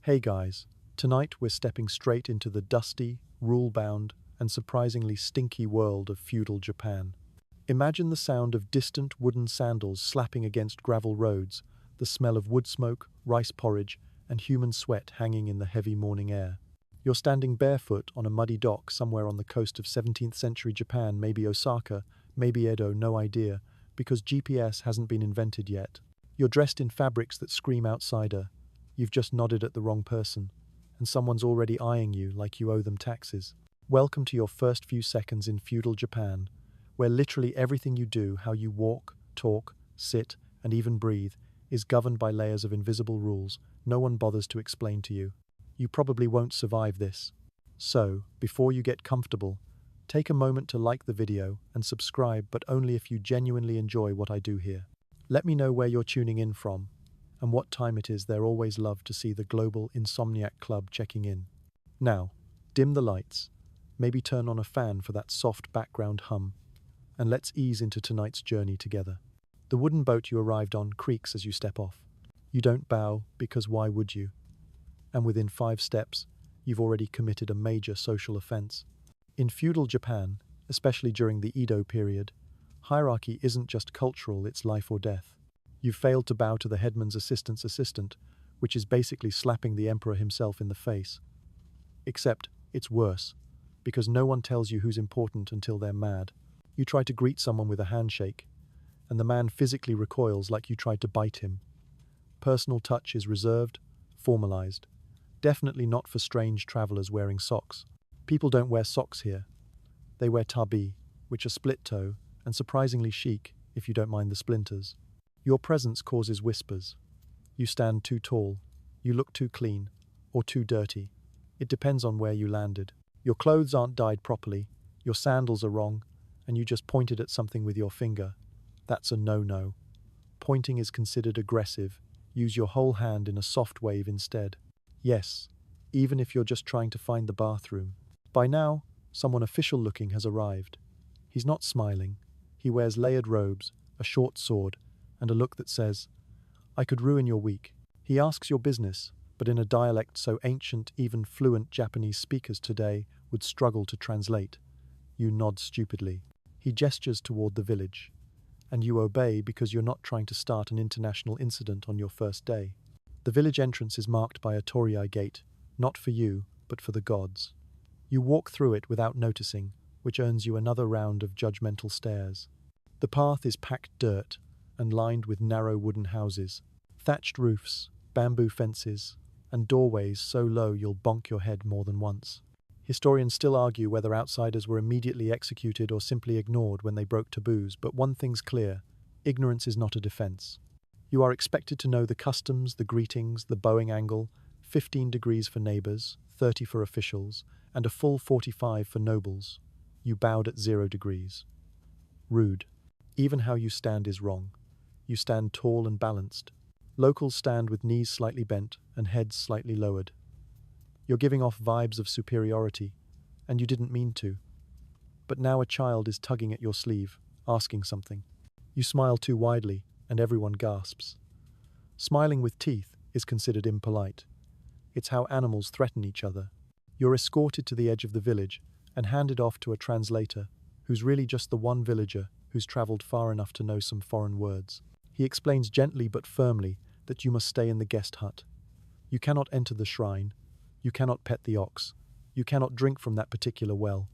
Hey guys, tonight we're stepping straight into the dusty, rule-bound, and surprisingly stinky world of feudal Japan. Imagine the sound of distant wooden sandals slapping against gravel roads, the smell of wood smoke, rice porridge, and human sweat hanging in the heavy morning air. You're standing barefoot on a muddy dock somewhere on the coast of 17th century Japan, maybe Osaka, maybe Edo, no idea, because GPS hasn't been invented yet. You're dressed in fabrics that scream outsider. You've just nodded at the wrong person, and someone's already eyeing you like you owe them taxes. Welcome to your first few seconds in feudal Japan, where literally everything you do, how you walk, talk, sit, and even breathe, is governed by layers of invisible rules no one bothers to explain to you. You probably won't survive this. So, before you get comfortable, take a moment to like the video and subscribe, but only if you genuinely enjoy what I do here. Let me know where you're tuning in from and what time it is. They're always love to see the global insomniac club checking in. Now, dim the lights, maybe turn on a fan for that soft background hum, and let's ease into tonight's journey together. The wooden boat you arrived on creaks as you step off. You don't bow, because why would you? And within 5 steps, you've already committed a major social offense. In feudal Japan, especially during the Edo period, hierarchy isn't just cultural, it's life or death. You've failed to bow to the headman's assistant's assistant, which is basically slapping the emperor himself in the face. Except, it's worse, because no one tells you who's important until they're mad. You try to greet someone with a handshake, and the man physically recoils like you tried to bite him. Personal touch is reserved, formalized. Definitely not for strange travelers wearing socks. People don't wear socks here. They wear tabi, which are split toe, and surprisingly chic, if you don't mind the splinters. Your presence causes whispers. You stand too tall, you look too clean, or too dirty. It depends on where you landed. Your clothes aren't dyed properly, your sandals are wrong, and you just pointed at something with your finger. That's a no-no. Pointing is considered aggressive. Use your whole hand in a soft wave instead. Yes, even if you're just trying to find the bathroom. By now, someone official-looking has arrived. He's not smiling. He wears layered robes, a short sword, and a look that says, "I could ruin your week." He asks your business, but in a dialect so ancient even fluent Japanese speakers today would struggle to translate. You nod stupidly. He gestures toward the village, and you obey because you're not trying to start an international incident on your first day. The village entrance is marked by a torii gate, not for you, but for the gods. You walk through it without noticing, which earns you another round of judgmental stares. The path is packed dirt and lined with narrow wooden houses, thatched roofs, bamboo fences, and doorways so low you'll bonk your head more than once. Historians still argue whether outsiders were immediately executed or simply ignored when they broke taboos, but one thing's clear: ignorance is not a defense. You are expected to know the customs, the greetings, the bowing angle, 15 degrees for neighbors, 30 for officials, and a full 45 for nobles. You bowed at 0 degrees. Rude. Even how you stand is wrong. You stand tall and balanced. Locals stand with knees slightly bent and heads slightly lowered. You're giving off vibes of superiority, and you didn't mean to. But now a child is tugging at your sleeve, asking something. You smile too widely, and everyone gasps. Smiling with teeth is considered impolite. It's how animals threaten each other. You're escorted to the edge of the village and handed off to a translator, who's really just the one villager who's traveled far enough to know some foreign words. He explains gently but firmly that you must stay in the guest hut. You cannot enter the shrine. You cannot pet the ox. You cannot drink from that particular well.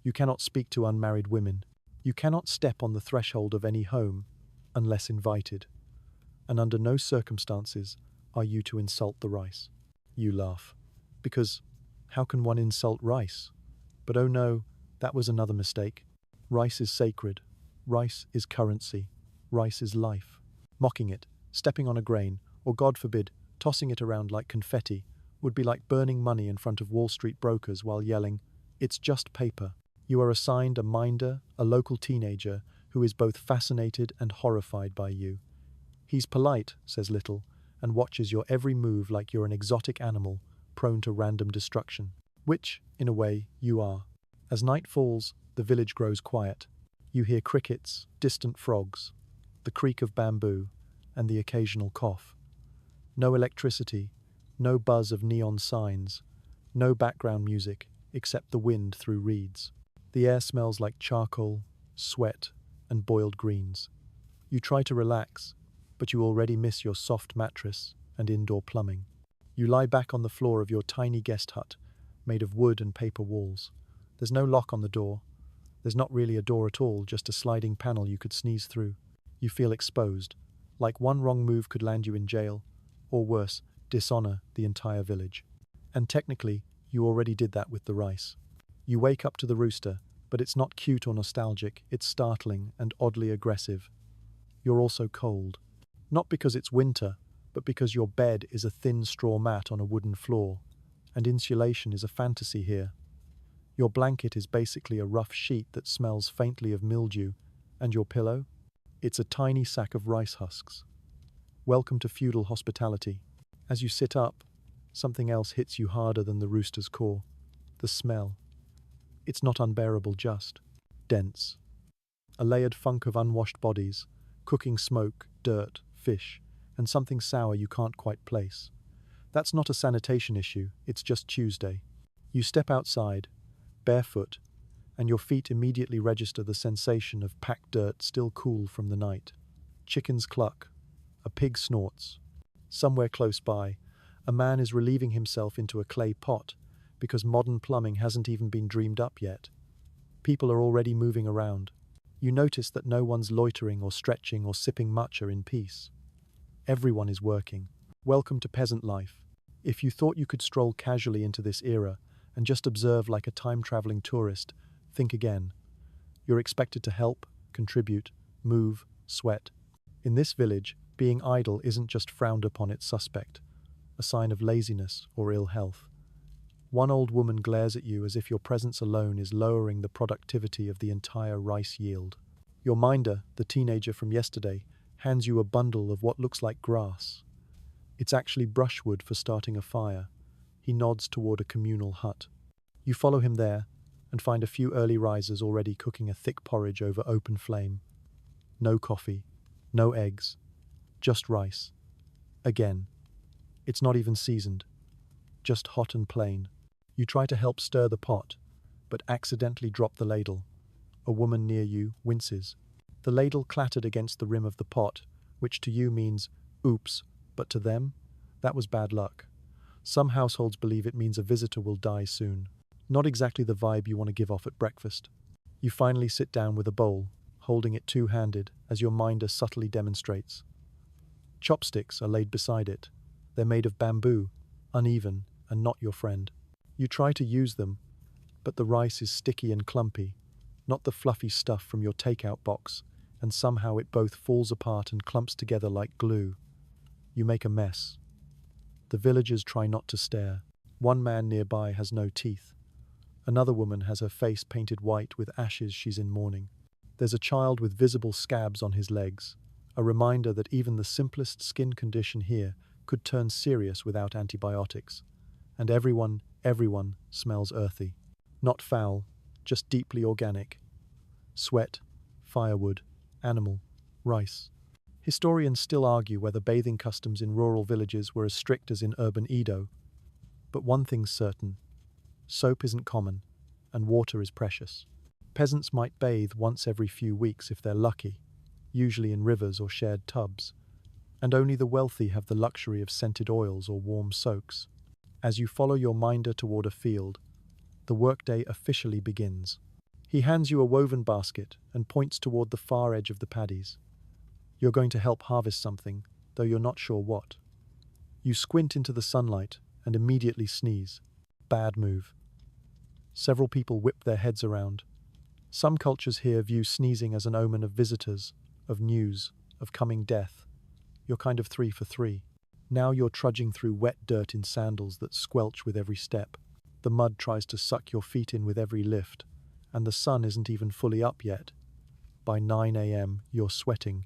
You cannot speak to unmarried women. You cannot step on the threshold of any home unless invited. And under no circumstances are you to insult the rice. You laugh. Because how can one insult rice? But oh no, that was another mistake. Rice is sacred. Rice is currency. Rice is life. Mocking it, stepping on a grain, or God forbid, tossing it around like confetti, would be like burning money in front of Wall Street brokers while yelling, "It's just paper." You are assigned a minder, a local teenager, who is both fascinated and horrified by you. He's polite, says little, and watches your every move like you're an exotic animal, prone to random destruction. Which, in a way, you are. As night falls, the village grows quiet. You hear crickets, distant frogs, the creak of bamboo, and the occasional cough. No electricity, No buzz of neon signs, no background music except the wind through reeds. The air smells like charcoal, sweat, and boiled greens. You try to relax, but you already miss your soft mattress and indoor plumbing. You lie back on the floor of your tiny guest hut, made of wood and paper walls. There's no lock on the door. There's not really a door at all, just a sliding panel you could sneeze through. You feel exposed, like one wrong move could land you in jail, or worse, dishonor the entire village. And technically, you already did that with the rice. You wake up to the rooster, but it's not cute or nostalgic, it's startling and oddly aggressive. You're also cold. Not because it's winter, but because your bed is a thin straw mat on a wooden floor, and insulation is a fantasy here. Your blanket is basically a rough sheet that smells faintly of mildew, and your pillow? It's a tiny sack of rice husks. Welcome to feudal hospitality. As you sit up, something else hits you harder than the rooster's caw. The smell. It's not unbearable, just dense. A layered funk of unwashed bodies, cooking smoke, dirt, fish, and something sour you can't quite place. That's not a sanitation issue, it's just Tuesday. You step outside, barefoot, and your feet immediately register the sensation of packed dirt still cool from the night. Chickens cluck. A pig snorts. Somewhere close by, a man is relieving himself into a clay pot because modern plumbing hasn't even been dreamed up yet. People are already moving around. You notice that no one's loitering or stretching or sipping matcha in peace. Everyone is working. Welcome to peasant life. If you thought you could stroll casually into this era and just observe like a time-traveling tourist, think again. You're expected to help, contribute, move, sweat. In this village, being idle isn't just frowned upon, it's suspect, a sign of laziness or ill health. One old woman glares at you as if your presence alone is lowering the productivity of the entire rice yield. Your minder, the teenager from yesterday, hands you a bundle of what looks like grass. It's actually brushwood for starting a fire. He nods toward a communal hut. You follow him there and find a few early risers already cooking a thick porridge over open flame. No coffee, no eggs, just rice. Again, it's not even seasoned, just hot and plain. You try to help stir the pot, but accidentally drop the ladle. A woman near you winces. The ladle clattered against the rim of the pot, which to you means, oops, but to them, that was bad luck. Some households believe it means a visitor will die soon. Not exactly the vibe you want to give off at breakfast. You finally sit down with a bowl, holding it two-handed, as your minder subtly demonstrates. Chopsticks are laid beside it. They're made of bamboo, uneven, and not your friend. You try to use them, but the rice is sticky and clumpy, not the fluffy stuff from your takeout box, and somehow it both falls apart and clumps together like glue. You make a mess. The villagers try not to stare. One man nearby has no teeth. Another woman has her face painted white with ashes she's in mourning. There's a child with visible scabs on his legs, a reminder that even the simplest skin condition here could turn serious without antibiotics. And everyone smells earthy. Not foul, just deeply organic. Sweat, firewood, animal, rice. Historians still argue whether bathing customs in rural villages were as strict as in urban Edo. But one thing's certain. Soap isn't common, and water is precious. Peasants might bathe once every few weeks if they're lucky, usually in rivers or shared tubs. And only the wealthy have the luxury of scented oils or warm soaks. As you follow your minder toward a field, the workday officially begins. He hands you a woven basket and points toward the far edge of the paddies. You're going to help harvest something, though you're not sure what. You squint into the sunlight and immediately sneeze. Bad move. Several people whip their heads around. Some cultures here view sneezing as an omen of visitors, of news, of coming death. You're kind of 3 for 3. Now you're trudging through wet dirt in sandals that squelch with every step. The mud tries to suck your feet in with every lift, and the sun isn't even fully up yet. By 9 a.m., you're sweating.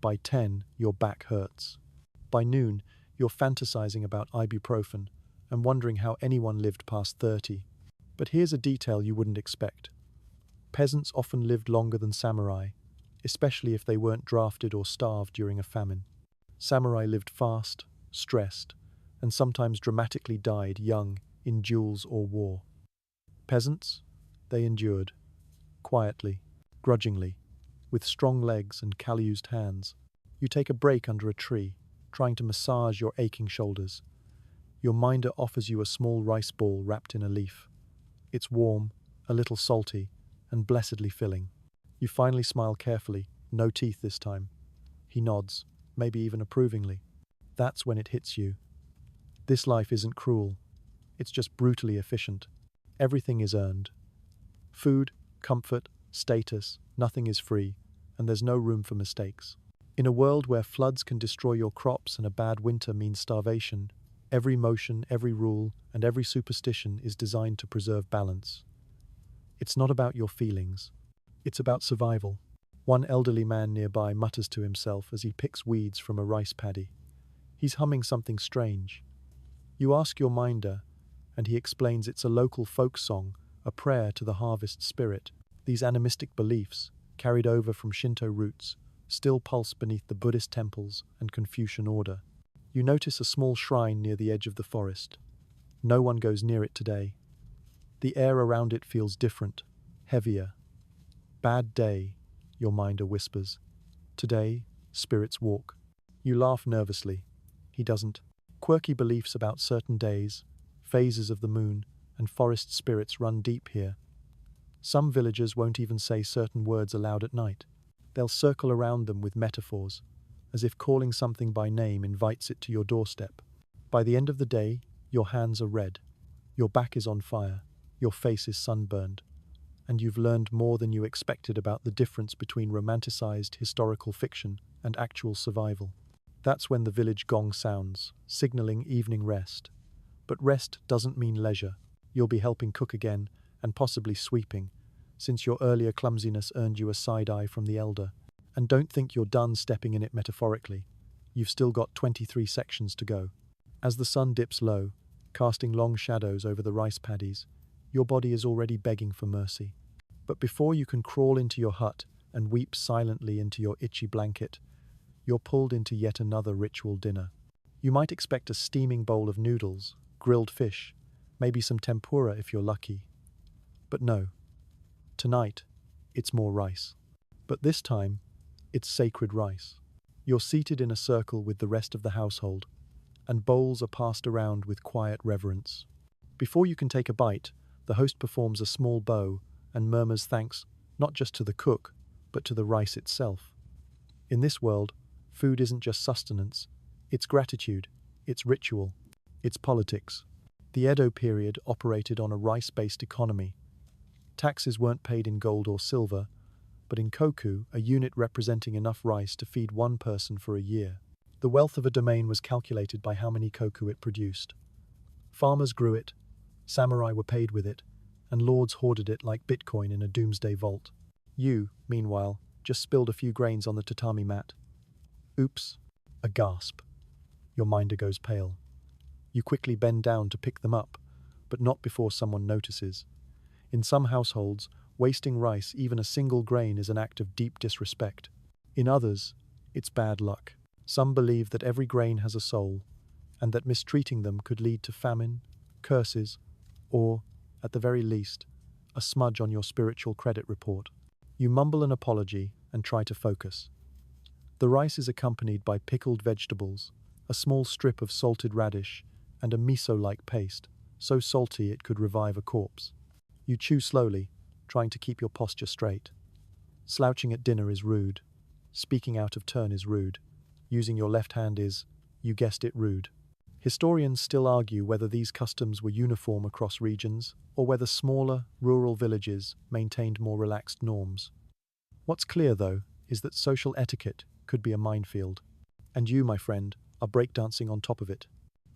By 10, your back hurts. By noon, you're fantasizing about ibuprofen and wondering how anyone lived past 30. But here's a detail you wouldn't expect. Peasants often lived longer than samurai, especially if they weren't drafted or starved during a famine. Samurai lived fast, stressed, and sometimes dramatically died young in duels or war. Peasants? They endured, quietly, grudgingly, with strong legs and calloused hands. You take a break under a tree, trying to massage your aching shoulders. Your minder offers you a small rice ball wrapped in a leaf. It's warm, a little salty, and blessedly filling. You finally smile carefully, no teeth this time. He nods, maybe even approvingly. That's when it hits you. This life isn't cruel. It's just brutally efficient. Everything is earned. Food, comfort, status, nothing is free, and there's no room for mistakes. In a world where floods can destroy your crops and a bad winter means starvation, every motion, every rule, and every superstition is designed to preserve balance. It's not about your feelings. It's about survival. One elderly man nearby mutters to himself as he picks weeds from a rice paddy. He's humming something strange. You ask your minder, and he explains it's a local folk song, a prayer to the harvest spirit. These animistic beliefs, carried over from Shinto roots, still pulse beneath the Buddhist temples and Confucian order. You notice a small shrine near the edge of the forest. No one goes near it today. The air around it feels different, heavier. Bad day, your minder whispers. Today, spirits walk. You laugh nervously. He doesn't. Quirky beliefs about certain days, phases of the moon, and forest spirits run deep here. Some villagers won't even say certain words aloud at night. They'll circle around them with metaphors, as if calling something by name invites it to your doorstep. By the end of the day, your hands are red, your back is on fire, your face is sunburned, and you've learned more than you expected about the difference between romanticized historical fiction and actual survival. That's when the village gong sounds, signaling evening rest. But rest doesn't mean leisure. You'll be helping cook again, and possibly sweeping, since your earlier clumsiness earned you a side-eye from the elder. And don't think you're done stepping in it metaphorically. You've still got 23 sections to go. As the sun dips low, casting long shadows over the rice paddies, your body is already begging for mercy. But before you can crawl into your hut and weep silently into your itchy blanket, you're pulled into yet another ritual dinner. You might expect a steaming bowl of noodles, grilled fish, maybe some tempura if you're lucky. But no. Tonight, it's more rice. But this time, it's sacred rice. You're seated in a circle with the rest of the household, and bowls are passed around with quiet reverence. Before you can take a bite, the host performs a small bow and murmurs thanks not just to the cook, but to the rice itself. In this world, food isn't just sustenance, it's gratitude, it's ritual, it's politics. The Edo period operated on a rice-based economy. Taxes weren't paid in gold or silver, but in koku, a unit representing enough rice to feed one person for a year. The wealth of a domain was calculated by how many koku it produced. Farmers grew it, samurai were paid with it, and lords hoarded it like Bitcoin in a doomsday vault. You, meanwhile, just spilled a few grains on the tatami mat. Oops. A gasp. Your minder goes pale. You quickly bend down to pick them up, but not before someone notices. In some households, wasting rice, even a single grain, is an act of deep disrespect. In others, it's bad luck. Some believe that every grain has a soul, and that mistreating them could lead to famine, curses, or, at the very least, a smudge on your spiritual credit report. You mumble an apology and try to focus. The rice is accompanied by pickled vegetables, a small strip of salted radish, and a miso-like paste, so salty it could revive a corpse. You chew slowly, trying to keep your posture straight. Slouching at dinner is rude. Speaking out of turn is rude. Using your left hand is, you guessed it, rude. Historians still argue whether these customs were uniform across regions, or whether smaller, rural villages maintained more relaxed norms. What's clear, though, is that social etiquette could be a minefield. And you, my friend, are breakdancing on top of it.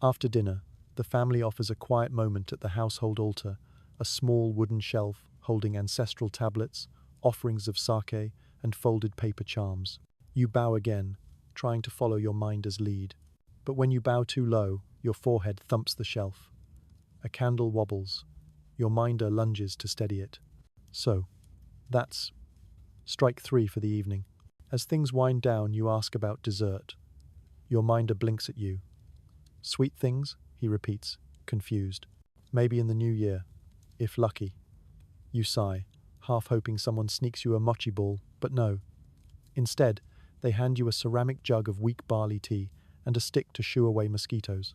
After dinner, the family offers a quiet moment at the household altar, a small wooden shelf holding ancestral tablets, offerings of sake, and folded paper charms. You bow again, trying to follow your minder's lead. But when you bow too low, your forehead thumps the shelf. A candle wobbles. Your minder lunges to steady it. So, that's strike 3 for the evening. As things wind down, you ask about dessert. Your minder blinks at you. Sweet things, he repeats, confused. Maybe in the new year, if lucky. You sigh, half hoping someone sneaks you a mochi ball, but no. Instead, they hand you a ceramic jug of weak barley tea and a stick to shoo away mosquitoes.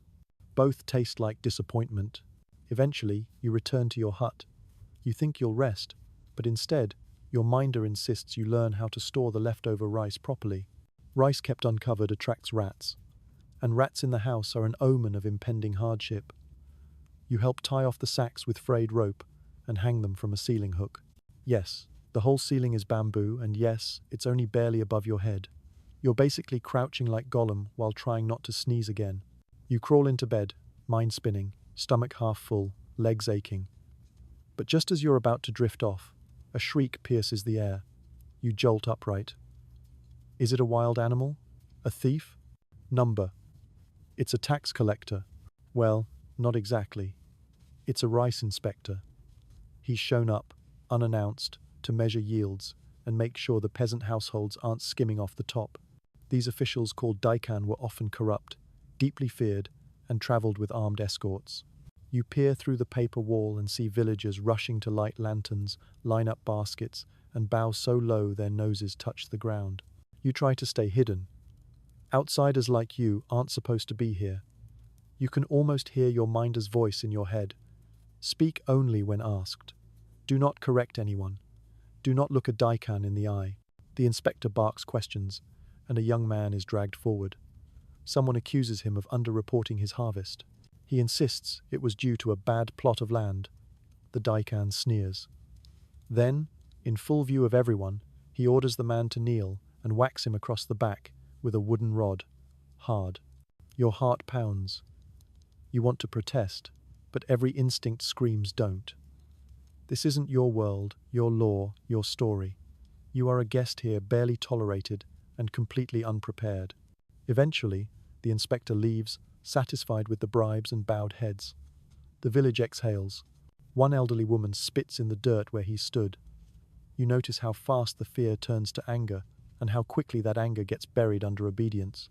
Both taste like disappointment. Eventually, you return to your hut. You think you'll rest, but instead, your minder insists you learn how to store the leftover rice properly. Rice kept uncovered attracts rats, and rats in the house are an omen of impending hardship. You help tie off the sacks with frayed rope and hang them from a ceiling hook. Yes, the whole ceiling is bamboo, and yes, it's only barely above your head. You're basically crouching like Gollum while trying not to sneeze again. You crawl into bed, mind spinning, stomach half full, legs aching. But just as you're about to drift off, a shriek pierces the air. You jolt upright. Is it a wild animal? A thief? Number. It's a tax collector. Well, not exactly. It's a rice inspector. He's shown up, unannounced, to measure yields and make sure the peasant households aren't skimming off the top. These officials called daikan were often corrupt, deeply feared, and travelled with armed escorts. You peer through the paper wall and see villagers rushing to light lanterns, line up baskets, and bow so low their noses touch the ground. You try to stay hidden. Outsiders like you aren't supposed to be here. You can almost hear your minder's voice in your head. Speak only when asked. Do not correct anyone. Do not look a daikan in the eye. The inspector barks questions, and a young man is dragged forward. Someone accuses him of underreporting his harvest. He insists it was due to a bad plot of land. The daikan sneers. Then, in full view of everyone, he orders the man to kneel and whacks him across the back with a wooden rod, hard. Your heart pounds. You want to protest, but every instinct screams don't. This isn't your world, your law, your story. You are a guest here, barely tolerated and completely unprepared. Eventually, the inspector leaves, satisfied with the bribes and bowed heads. The village exhales. One elderly woman spits in the dirt where he stood. You notice how fast the fear turns to anger, and how quickly that anger gets buried under obedience.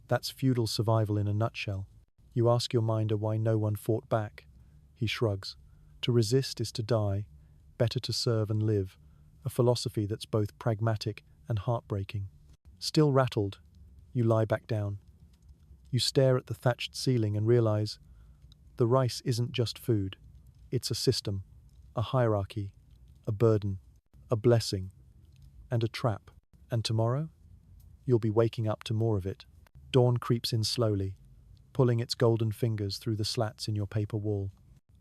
That's feudal survival in a nutshell. You ask your minder why no one fought back. He shrugs. To resist is to die, better to serve and live, a philosophy that's both pragmatic and heartbreaking. Still rattled, you lie back down. You stare at the thatched ceiling and realize the rice isn't just food. It's a system, a hierarchy, a burden, a blessing, and a trap. And tomorrow? You'll be waking up to more of it. Dawn creeps in slowly, pulling its golden fingers through the slats in your paper wall.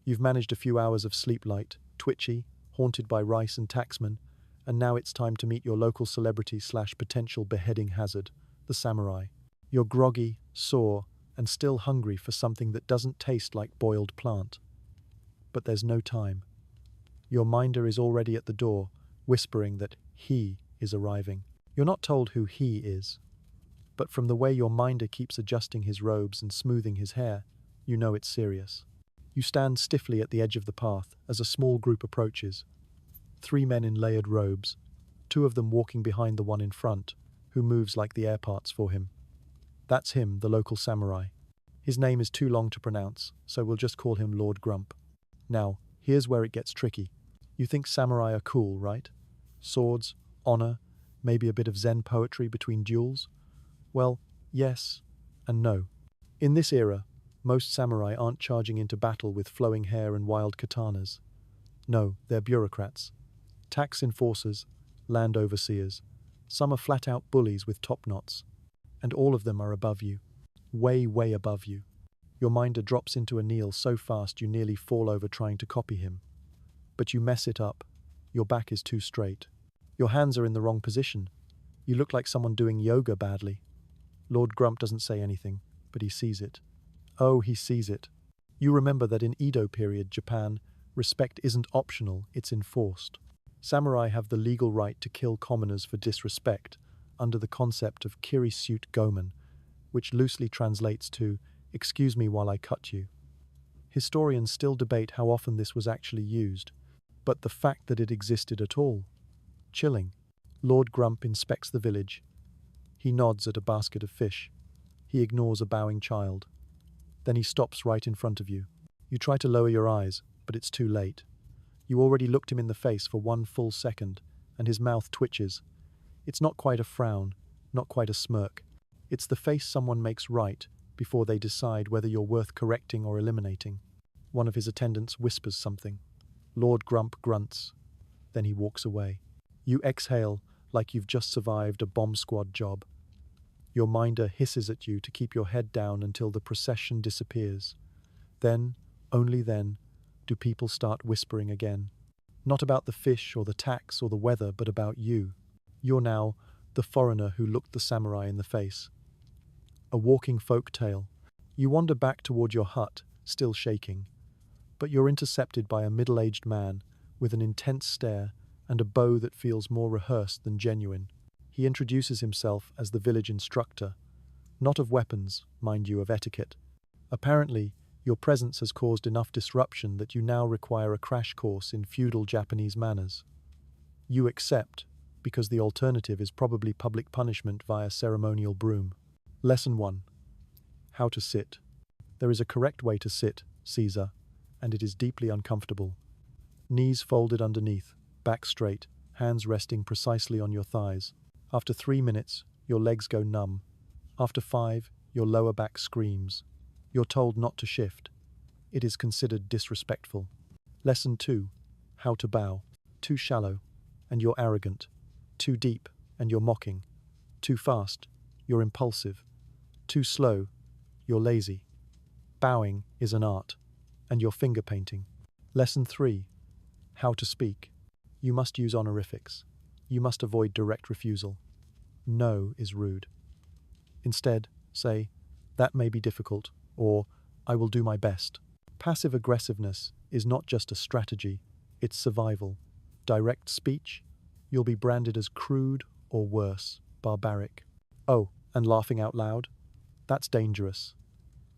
You've managed a few hours of sleep light, twitchy, haunted by rice and taxmen, and now it's time to meet your local celebrity/potential beheading hazard, the samurai. You're groggy, sore, and still hungry for something that doesn't taste like boiled plant. But there's no time. Your minder is already at the door, whispering that he is arriving. You're not told who he is, but from the way your minder keeps adjusting his robes and smoothing his hair, you know it's serious. You stand stiffly at the edge of the path as a small group approaches. 3 men in layered robes, 2 of them walking behind the one in front, who moves like the air parts for him. That's him, the local samurai. His name is too long to pronounce, so we'll just call him Lord Grump. Now, here's where it gets tricky. You think samurai are cool, right? Swords, honor, maybe a bit of Zen poetry between duels? Well, yes and no. In this era, most samurai aren't charging into battle with flowing hair and wild katanas. No, they're bureaucrats. Tax enforcers, land overseers. Some are flat-out bullies with top knots. And all of them are above you. Way, way above you. Your minder drops into a kneel so fast you nearly fall over trying to copy him. But you mess it up. Your back is too straight. Your hands are in the wrong position. You look like someone doing yoga badly. Lord Grump doesn't say anything, but he sees it. Oh, he sees it. You remember that in Edo period Japan, respect isn't optional, it's enforced. Samurai have the legal right to kill commoners for disrespect, under the concept of kiri-suit gomen, which loosely translates to, "Excuse me while I cut you." Historians still debate how often this was actually used, but the fact that it existed at all, chilling. Lord Grump inspects the village. He nods at a basket of fish. He ignores a bowing child. Then he stops right in front of you. You try to lower your eyes, but it's too late. You already looked him in the face for one full second, and his mouth twitches. It's not quite a frown, not quite a smirk. It's the face someone makes right before they decide whether you're worth correcting or eliminating. One of his attendants whispers something. Lord Grump grunts. Then he walks away. You exhale like you've just survived a bomb squad job. Your minder hisses at you to keep your head down until the procession disappears. Then, only then, do people start whispering again. Not about the fish or the tax or the weather, but about you. You're now the foreigner who looked the samurai in the face. A walking folk tale. You wander back toward your hut, still shaking. But you're intercepted by a middle-aged man with an intense stare and a bow that feels more rehearsed than genuine. He introduces himself as the village instructor. Not of weapons, mind you, of etiquette. Apparently, your presence has caused enough disruption that you now require a crash course in feudal Japanese manners. You accept, because the alternative is probably public punishment via ceremonial broom. Lesson 1. How to sit. There is a correct way to sit, Caesar, and it is deeply uncomfortable. Knees folded underneath, back straight, hands resting precisely on your thighs. After 3 minutes, your legs go numb. After 5, your lower back screams. You're told not to shift. It is considered disrespectful. Lesson 2. How to bow. Too shallow, and you're arrogant. Too deep, and you're mocking. Too fast, you're impulsive. Too slow, you're lazy. Bowing is an art, and you're finger painting. Lesson 3. How to speak. You must use honorifics. You must avoid direct refusal. No is rude. Instead, say, that may be difficult, or I will do my best. Passive aggressiveness is not just a strategy, it's survival. Direct speech, you'll be branded as crude or worse, barbaric. Oh, and laughing out loud? That's dangerous.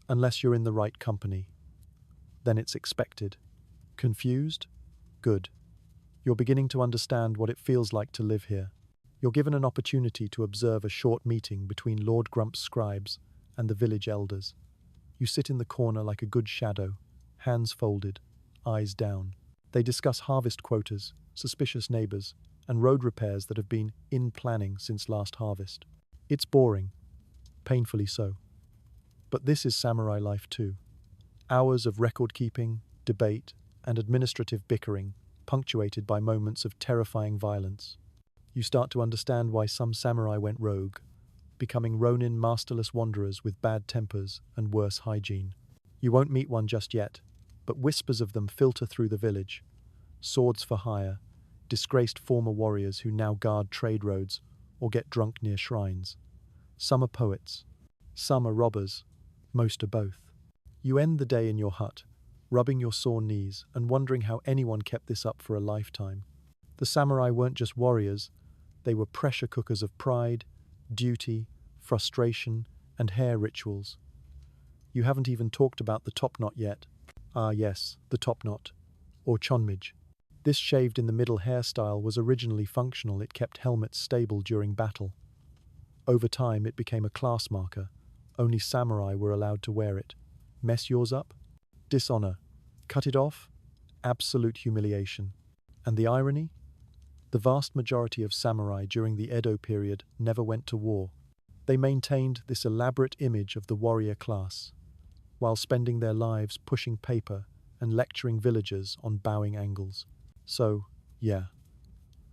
Unless you're in the right company. Then it's expected. Confused? Good. You're beginning to understand what it feels like to live here. You're given an opportunity to observe a short meeting between Lord Grump's scribes and the village elders. You sit in the corner like a good shadow, hands folded, eyes down. They discuss harvest quotas, suspicious neighbors, and road repairs that have been in planning since last harvest. It's boring, painfully so. But this is samurai life too. Hours of record-keeping, debate, and administrative bickering, punctuated by moments of terrifying violence. You start to understand why some samurai went rogue, becoming ronin masterless wanderers with bad tempers and worse hygiene. You won't meet one just yet, but whispers of them filter through the village. Swords for hire, disgraced former warriors who now guard trade roads or get drunk near shrines. Some are poets, some are robbers, most are both. You end the day in your hut, rubbing your sore knees and wondering how anyone kept this up for a lifetime. The samurai weren't just warriors, they were pressure cookers of pride, duty, frustration, and hair rituals. You haven't even talked about the top knot yet. Ah yes, the top knot, or chonmij. This shaved in the middle hairstyle was originally functional. It kept helmets stable during battle. Over time it became a class marker. Only samurai were allowed to wear it. Mess yours up? Dishonor. Cut it off? Absolute humiliation. And the irony? The vast majority of samurai during the Edo period never went to war. They maintained this elaborate image of the warrior class, while spending their lives pushing paper and lecturing villagers on bowing angles. So, yeah,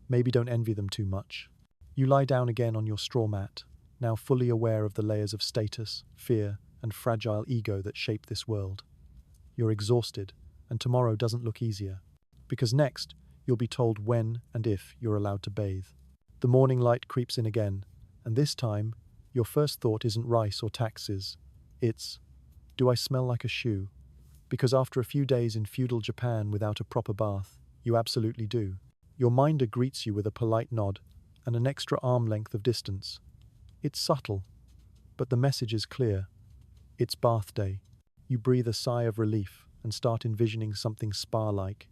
maybe don't envy them too much. You lie down again on your straw mat, now fully aware of the layers of status, fear, and fragile ego that shape this world. You're exhausted, and tomorrow doesn't look easier. Because next, you'll be told when and if you're allowed to bathe. The morning light creeps in again, and this time, your first thought isn't rice or taxes. It's, do I smell like a shoe? Because after a few days in feudal Japan without a proper bath, you absolutely do. Your minder greets you with a polite nod and an extra arm length of distance. It's subtle, but the message is clear. It's bath day. You breathe a sigh of relief and start envisioning something spa-like.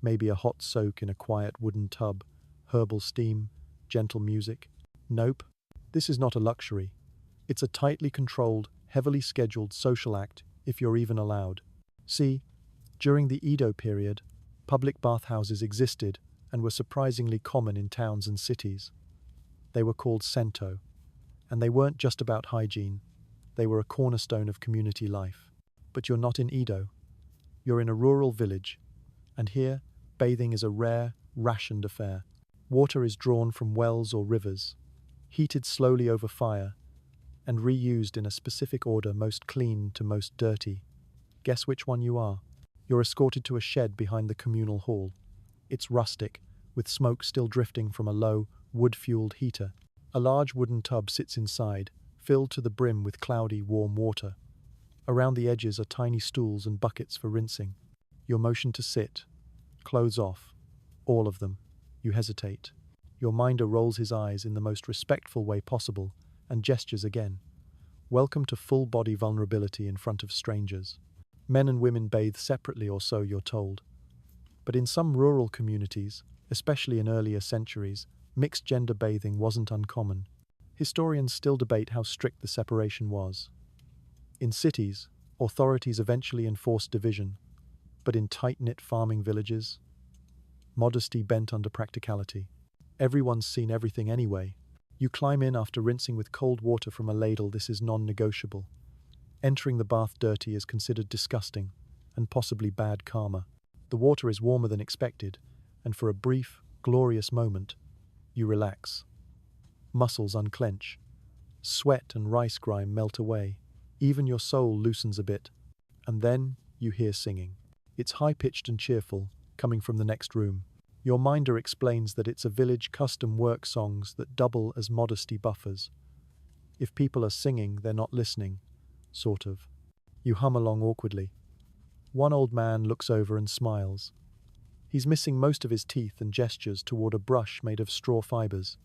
Maybe a hot soak in a quiet wooden tub, herbal steam, gentle music. Nope, this is not a luxury. It's a tightly controlled, heavily scheduled social act if you're even allowed. See, during the Edo period, public bathhouses existed and were surprisingly common in towns and cities. They were called sento, and they weren't just about hygiene, they were a cornerstone of community life. But you're not in Edo. You're in a rural village, and here, bathing is a rare, rationed affair. Water is drawn from wells or rivers, heated slowly over fire, and reused in a specific order, most clean to most dirty. Guess which one you are? You're escorted to a shed behind the communal hall. It's rustic, with smoke still drifting from a low, wood-fueled heater. A large wooden tub sits inside, filled to the brim with cloudy, warm water. Around the edges are tiny stools and buckets for rinsing. You're motioned to sit. Clothes off. All of them. You hesitate. Your minder rolls his eyes in the most respectful way possible and gestures again. Welcome to full-body vulnerability in front of strangers. Men and women bathe separately, or so you're told. But in some rural communities, especially in earlier centuries, mixed-gender bathing wasn't uncommon. Historians still debate how strict the separation was. In cities, authorities eventually enforced division, but in tight-knit farming villages, modesty bent under practicality. Everyone's seen everything anyway. You climb in after rinsing with cold water from a ladle. This is non-negotiable. Entering the bath dirty is considered disgusting and possibly bad karma. The water is warmer than expected, and for a brief, glorious moment, you relax. Muscles unclench. Sweat and rice grime melt away. Even your soul loosens a bit. And then you hear singing. It's high-pitched and cheerful, coming from the next room. Your minder explains that it's a village custom work songs that double as modesty buffers. If people are singing, they're not listening. Sort of. You hum along awkwardly. One old man looks over and smiles. He's missing most of his teeth and gestures toward a brush made of straw fibers.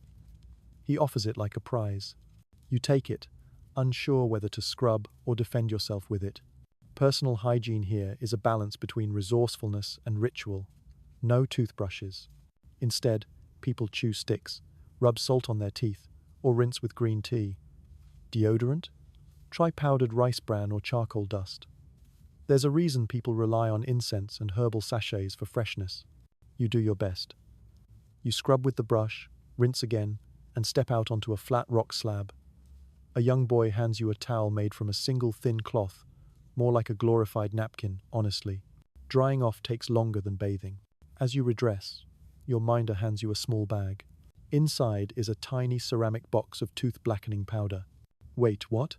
He offers it like a prize. You take it, unsure whether to scrub or defend yourself with it. Personal hygiene here is a balance between resourcefulness and ritual. No toothbrushes. Instead, people chew sticks, rub salt on their teeth, or rinse with green tea. Deodorant? Try powdered rice bran or charcoal dust. There's a reason people rely on incense and herbal sachets for freshness. You do your best. You scrub with the brush, rinse again, and step out onto a flat rock slab. A young boy hands you a towel made from a single thin cloth, more like a glorified napkin, honestly. Drying off takes longer than bathing. As you redress, your minder hands you a small bag. Inside is a tiny ceramic box of tooth-blackening powder. Wait, what?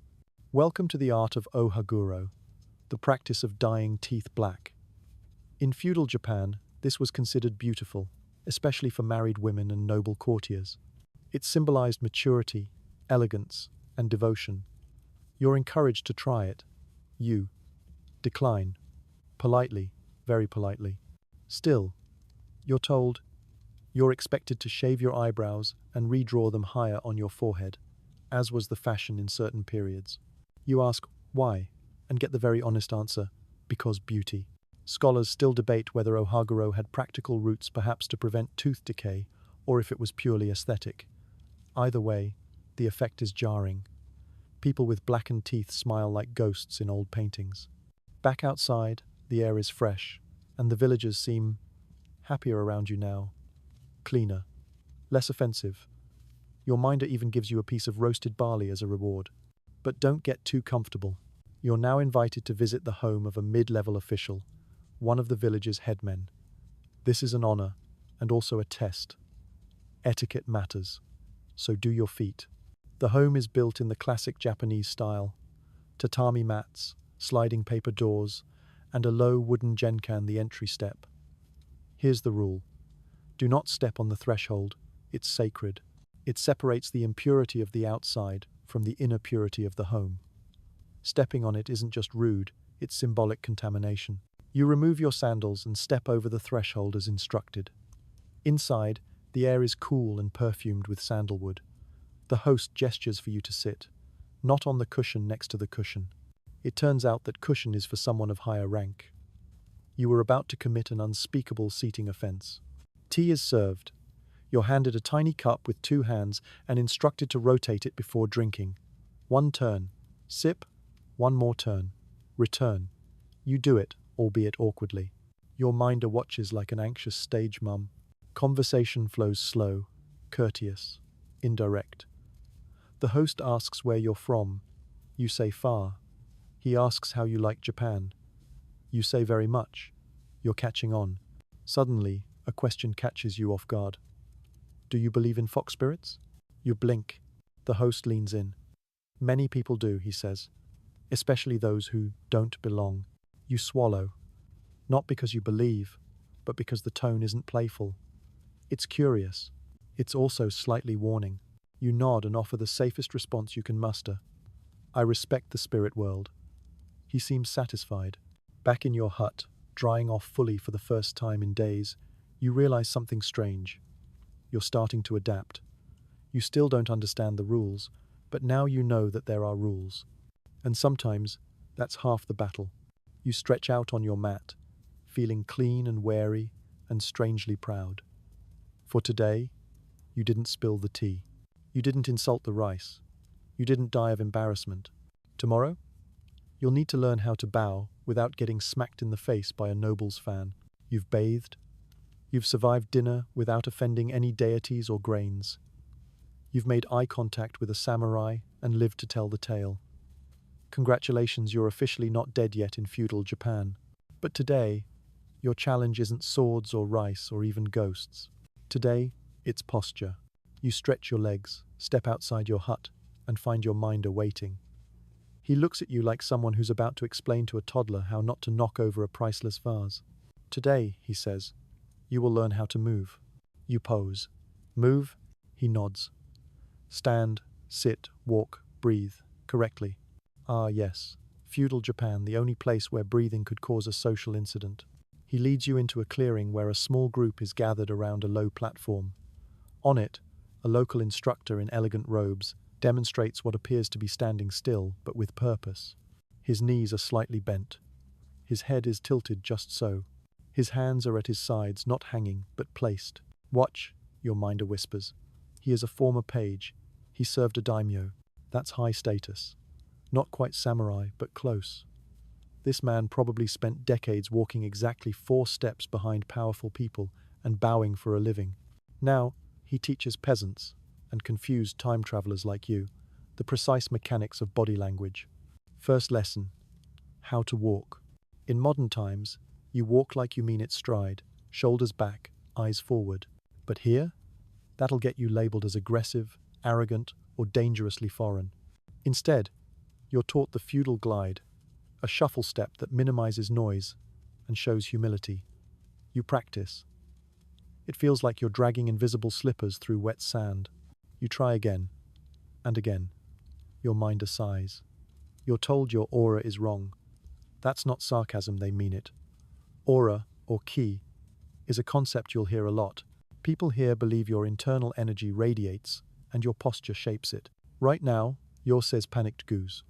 Welcome to the art of ohaguro, the practice of dyeing teeth black. In feudal Japan, this was considered beautiful, especially for married women and noble courtiers. It symbolized maturity, elegance, and devotion. You're encouraged to try it. You decline. Politely, very politely. Still, you're told, you're expected to shave your eyebrows and redraw them higher on your forehead, as was the fashion in certain periods. You ask, why? And get the very honest answer, because beauty. Scholars still debate whether ohaguro had practical roots, perhaps to prevent tooth decay, or if it was purely aesthetic. Either way, the effect is jarring. People with blackened teeth smile like ghosts in old paintings. Back outside, the air is fresh, and the villagers seem happier around you now. Cleaner. Less offensive. Your minder even gives you a piece of roasted barley as a reward. But don't get too comfortable. You're now invited to visit the home of a mid-level official, one of the village's headmen. This is an honor, and also a test. Etiquette matters, so do your feet. The home is built in the classic Japanese style. Tatami mats, sliding paper doors, and a low wooden genkan the entry step. Here's the rule. Do not step on the threshold. It's sacred. It separates the impurity of the outside from the inner purity of the home. Stepping on it isn't just rude, it's symbolic contamination. You remove your sandals and step over the threshold as instructed. Inside, the air is cool and perfumed with sandalwood. The host gestures for you to sit, not on the cushion next to the cushion. It turns out that cushion is for someone of higher rank. You are about to commit an unspeakable seating offense. Tea is served. You're handed a tiny cup with 2 hands and instructed to rotate it before drinking. 1 turn. Sip. 1 more turn. Return. You do it, albeit awkwardly. Your minder watches like an anxious stage mum. Conversation flows slow, courteous, indirect. The host asks where you're from. You say far. He asks how you like Japan. You say very much. You're catching on. Suddenly, a question catches you off guard. Do you believe in fox spirits? You blink. The host leans in. Many people do, he says, especially those who don't belong. You swallow. Not because you believe, but because the tone isn't playful. It's curious. It's also slightly warning. You nod and offer the safest response you can muster. I respect the spirit world. He seems satisfied. Back in your hut, drying off fully for the first time in days, you realize something strange. You're starting to adapt. You still don't understand the rules, but now you know that there are rules. And sometimes, that's half the battle. You stretch out on your mat, feeling clean and wary and strangely proud. For today, you didn't spill the tea. You didn't insult the rice. You didn't die of embarrassment. Tomorrow, you'll need to learn how to bow without getting smacked in the face by a Nobles fan. You've bathed. You've survived dinner without offending any deities or grains. You've made eye contact with a samurai and lived to tell the tale. Congratulations, you're officially not dead yet in feudal Japan. But today, your challenge isn't swords or rice or even ghosts. Today, it's posture. You stretch your legs, step outside your hut, and find your minder waiting. He looks at you like someone who's about to explain to a toddler how not to knock over a priceless vase. Today, he says, you will learn how to move. You pose. Move? He nods. Stand, sit, walk, breathe, correctly. Ah, yes. Feudal Japan, the only place where breathing could cause a social incident. He leads you into a clearing where a small group is gathered around a low platform. On it, a local instructor in elegant robes demonstrates what appears to be standing still, but with purpose. His knees are slightly bent. His head is tilted just so. His hands are at his sides, not hanging, but placed. Watch, your minder whispers. He is a former page. He served a daimyo. That's high status. Not quite samurai, but close. This man probably spent decades walking exactly 4 steps behind powerful people and bowing for a living. Now, he teaches peasants and confused time travelers like you the precise mechanics of body language. First lesson: how to walk. In modern times, you walk like you mean it stride, shoulders back, eyes forward. But here, that'll get you labeled as aggressive, arrogant, or dangerously foreign. Instead, you're taught the feudal glide, a shuffle step that minimizes noise and shows humility. You practice. It feels like you're dragging invisible slippers through wet sand. You try again, and again. Your minder sighs. You're told your aura is wrong. That's not sarcasm, they mean it. Aura, or ki, is a concept you'll hear a lot. People here believe your internal energy radiates, and your posture shapes it. Right now, yours says panicked goose.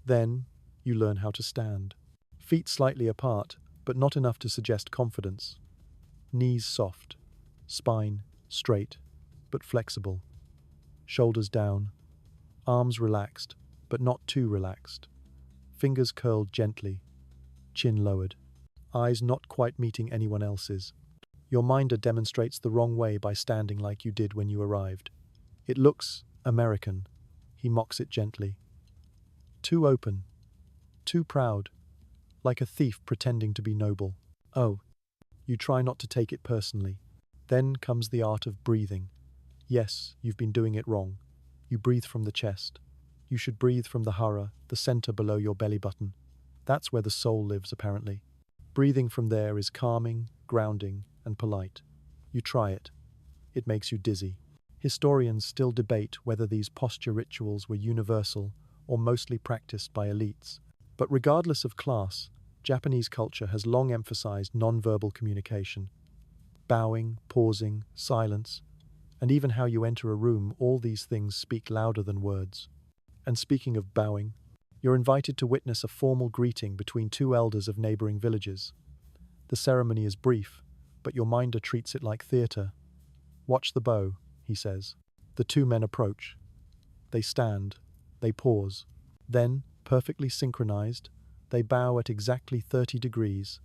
Then, you learn how to stand. Feet slightly apart, but not enough to suggest confidence. Knees soft. Spine straight, but flexible. Shoulders down. Arms relaxed, but not too relaxed. Fingers curled gently. Chin lowered. Eyes not quite meeting anyone else's. Your minder demonstrates the wrong way by standing like you did when you arrived. It looks American. He mocks it gently. Too open. Too proud. Like a thief pretending to be noble. Oh, you try not to take it personally. Then comes the art of breathing. Yes, you've been doing it wrong. You breathe from the chest. You should breathe from the hara, the center below your belly button. That's where the soul lives, apparently. Breathing from there is calming, grounding, and polite. You try it. It makes you dizzy. Historians still debate whether these posture rituals were universal or mostly practiced by elites. But regardless of class, Japanese culture has long emphasized nonverbal communication. Bowing, pausing, silence, and even how you enter a room, all these things speak louder than words. And speaking of bowing, you're invited to witness a formal greeting between 2 elders of neighboring villages. The ceremony is brief, but your minder treats it like theater. Watch the bow, he says. The 2 men approach. They stand. They pause. Then, perfectly synchronized, They bow at exactly 30 degrees,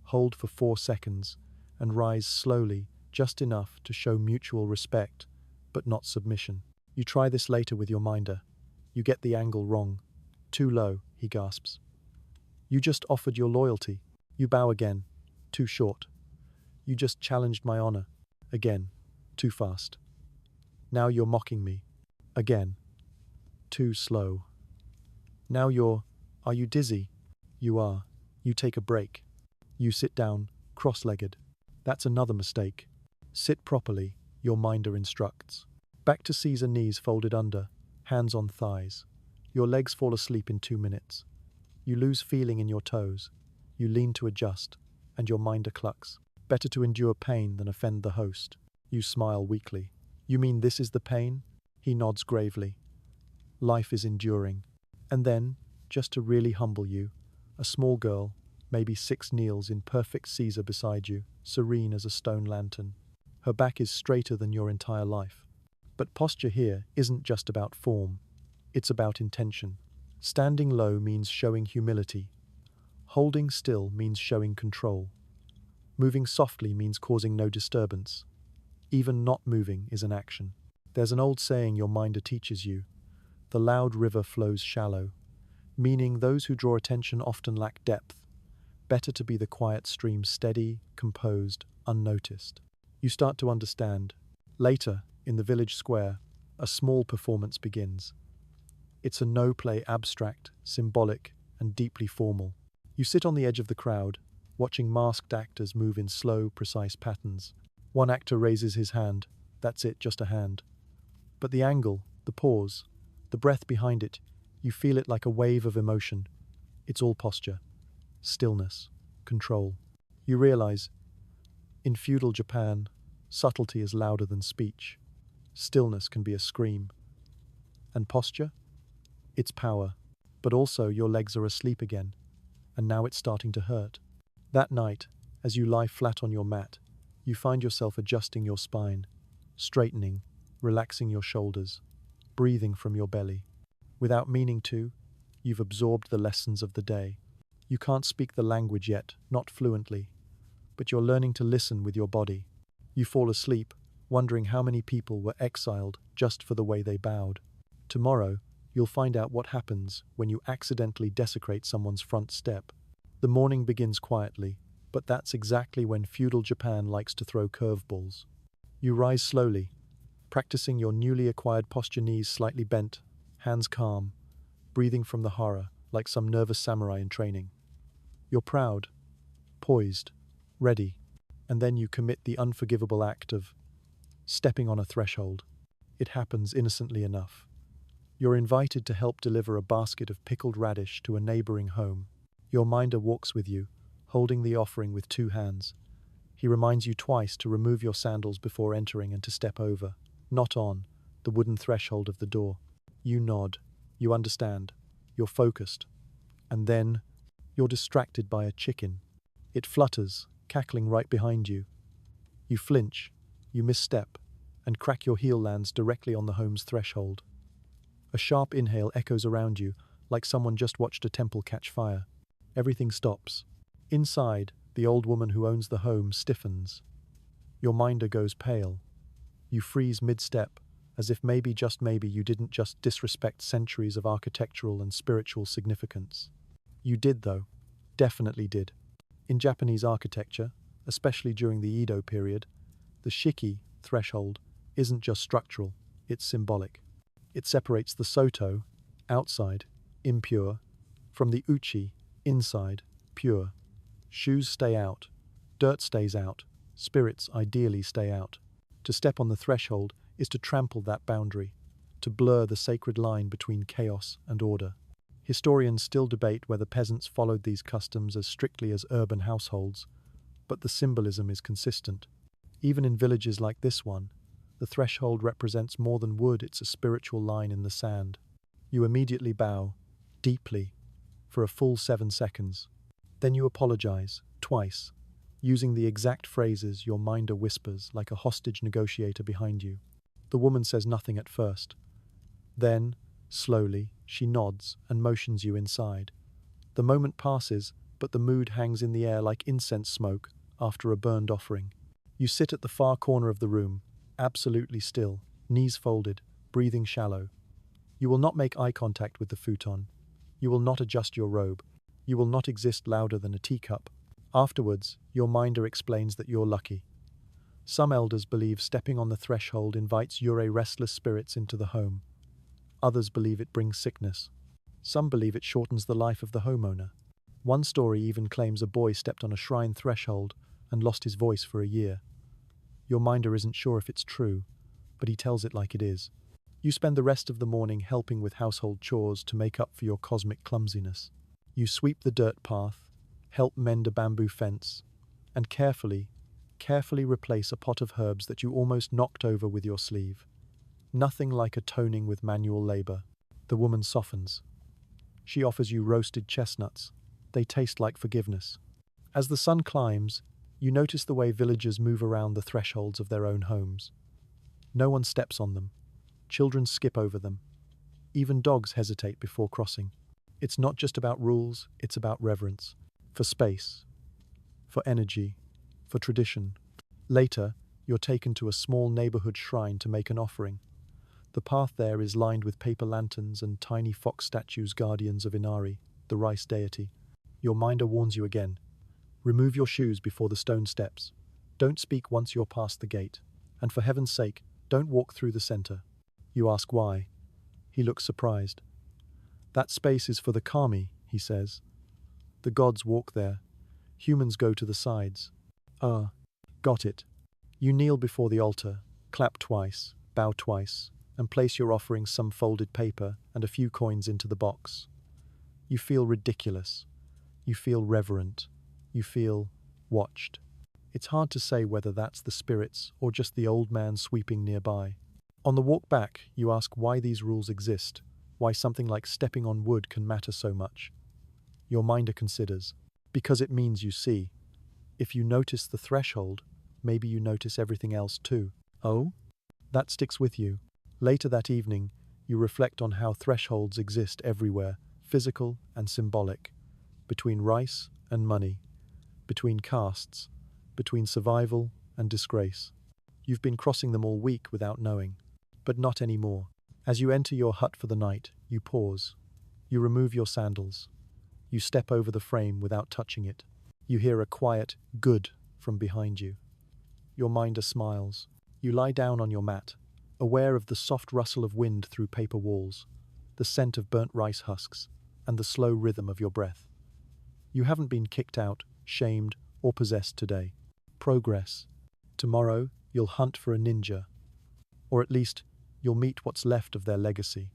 hold for 4 seconds, and rise slowly, just enough to show mutual respect, but not submission. You try this later with your minder. You get the angle wrong. Too low, he gasps. You just offered your loyalty. You bow again. Too short. You just challenged my honor. Again. Too fast. Now you're mocking me. Again. Too slow. Now are you dizzy? You are. You take a break. You sit down, cross-legged. That's another mistake. Sit properly, your minder instructs. Back to Caesar, knees folded under, hands on thighs. Your legs fall asleep in 2 minutes. You lose feeling in your toes. You lean to adjust, and your minder clucks. Better to endure pain than offend the host. You smile weakly. You mean this is the pain? He nods gravely. Life is enduring. And then, just to really humble you, a small girl, maybe 6, kneels in perfect Caesar beside you, serene as a stone lantern. Her back is straighter than your entire life. But posture here isn't just about form. It's about intention. Standing low means showing humility. Holding still means showing control. Moving softly means causing no disturbance. Even not moving is an action. There's an old saying your minder teaches you: the loud river flows shallow, meaning those who draw attention often lack depth. Better to be the quiet stream, steady, composed, unnoticed. You start to understand. Later, in the village square, a small performance begins. It's a no-play, abstract, symbolic, and deeply formal. You sit on the edge of the crowd, watching masked actors move in slow, precise patterns. One actor raises his hand. That's it, just a hand. But the angle, the pause, the breath behind it, you feel it like a wave of emotion. It's all posture, stillness, control. You realize, in feudal Japan, subtlety is louder than speech. Stillness can be a scream. And posture? It's power. But also your legs are asleep again, and now it's starting to hurt. That night, as you lie flat on your mat, you find yourself adjusting your spine, straightening, relaxing your shoulders, breathing from your belly. Without meaning to, you've absorbed the lessons of the day. You can't speak the language yet, not fluently, but you're learning to listen with your body. You fall asleep, wondering how many people were exiled just for the way they bowed. Tomorrow, you'll find out what happens when you accidentally desecrate someone's front step. The morning begins quietly, but that's exactly when feudal Japan likes to throw curveballs. You rise slowly, practicing your newly acquired posture, knees slightly bent, hands calm, breathing from the hara like some nervous samurai in training. You're proud, poised, ready, and then you commit the unforgivable act of stepping on a threshold. It happens innocently enough. You're invited to help deliver a basket of pickled radish to a neighboring home. Your minder walks with you, holding the offering with 2 hands. He reminds you twice to remove your sandals before entering and to step over, not on, the wooden threshold of the door. You nod. You understand. You're focused. And then, you're distracted by a chicken. It flutters, cackling right behind you. You flinch, you misstep, and crack your heel lands directly on the home's threshold. A sharp inhale echoes around you, like someone just watched a temple catch fire. Everything stops. Inside, the old woman who owns the home stiffens. Your minder goes pale. You freeze mid-step, as if maybe, just maybe, you didn't just disrespect centuries of architectural and spiritual significance. You did, though. Definitely did. In Japanese architecture, especially during the Edo period, the shiki, threshold, isn't just structural, it's symbolic. It separates the soto, outside, impure, from the uchi, inside, pure. Shoes stay out, dirt stays out, spirits ideally stay out. To step on the threshold is to trample that boundary, to blur the sacred line between chaos and order. Historians still debate whether peasants followed these customs as strictly as urban households, but the symbolism is consistent. Even in villages like this one, the threshold represents more than wood, it's a spiritual line in the sand. You immediately bow, deeply, for a full 7 seconds. Then you apologize, twice, using the exact phrases your minder whispers like a hostage negotiator behind you. The woman says nothing at first. Then, slowly, she nods and motions you inside. The moment passes, but the mood hangs in the air like incense smoke after a burned offering. You sit at the far corner of the room, absolutely still, knees folded, breathing shallow. You will not make eye contact with the futon. You will not adjust your robe. You will not exist louder than a teacup. Afterwards, your minder explains that you're lucky. Some elders believe stepping on the threshold invites Yurei restless spirits into the home. Others believe it brings sickness. Some believe it shortens the life of the homeowner. One story even claims a boy stepped on a shrine threshold and lost his voice for a year. Your minder isn't sure if it's true, but he tells it like it is. You spend the rest of the morning helping with household chores to make up for your cosmic clumsiness. You sweep the dirt path, help mend a bamboo fence, and carefully replace a pot of herbs that you almost knocked over with your sleeve. Nothing like atoning with manual labor. The woman softens. She offers you roasted chestnuts. They taste like forgiveness. As the sun climbs, you notice the way villagers move around the thresholds of their own homes. No one steps on them. Children skip over them. Even dogs hesitate before crossing. It's not just about rules, it's about reverence. For space. For energy. For tradition. Later, you're taken to a small neighborhood shrine to make an offering. The path there is lined with paper lanterns and tiny fox statues, guardians of Inari, the rice deity. Your minder warns you again. Remove your shoes before the stone steps. Don't speak once you're past the gate. And for heaven's sake, don't walk through the center. You ask why. He looks surprised. That space is for the kami, he says. The gods walk there. Humans go to the sides. Ah, got it. You kneel before the altar, clap twice, bow twice, and place your offerings, some folded paper and a few coins, into the box. You feel ridiculous. You feel reverent. You feel watched. It's hard to say whether that's the spirits or just the old man sweeping nearby. On the walk back, you ask why these rules exist, why something like stepping on wood can matter so much. Your minder considers, because it means you see. If you notice the threshold, maybe you notice everything else too. Oh? That sticks with you. Later that evening, you reflect on how thresholds exist everywhere, physical and symbolic, between rice and money, between castes, between survival and disgrace. You've been crossing them all week without knowing, but not anymore. As you enter your hut for the night, you pause. You remove your sandals. You step over the frame without touching it. You hear a quiet "good" from behind you. Your minder smiles. You lie down on your mat, aware of the soft rustle of wind through paper walls, the scent of burnt rice husks, and the slow rhythm of your breath. You haven't been kicked out, shamed, or possessed today. Progress. Tomorrow, you'll hunt for a ninja. Or at least, you'll meet what's left of their legacy.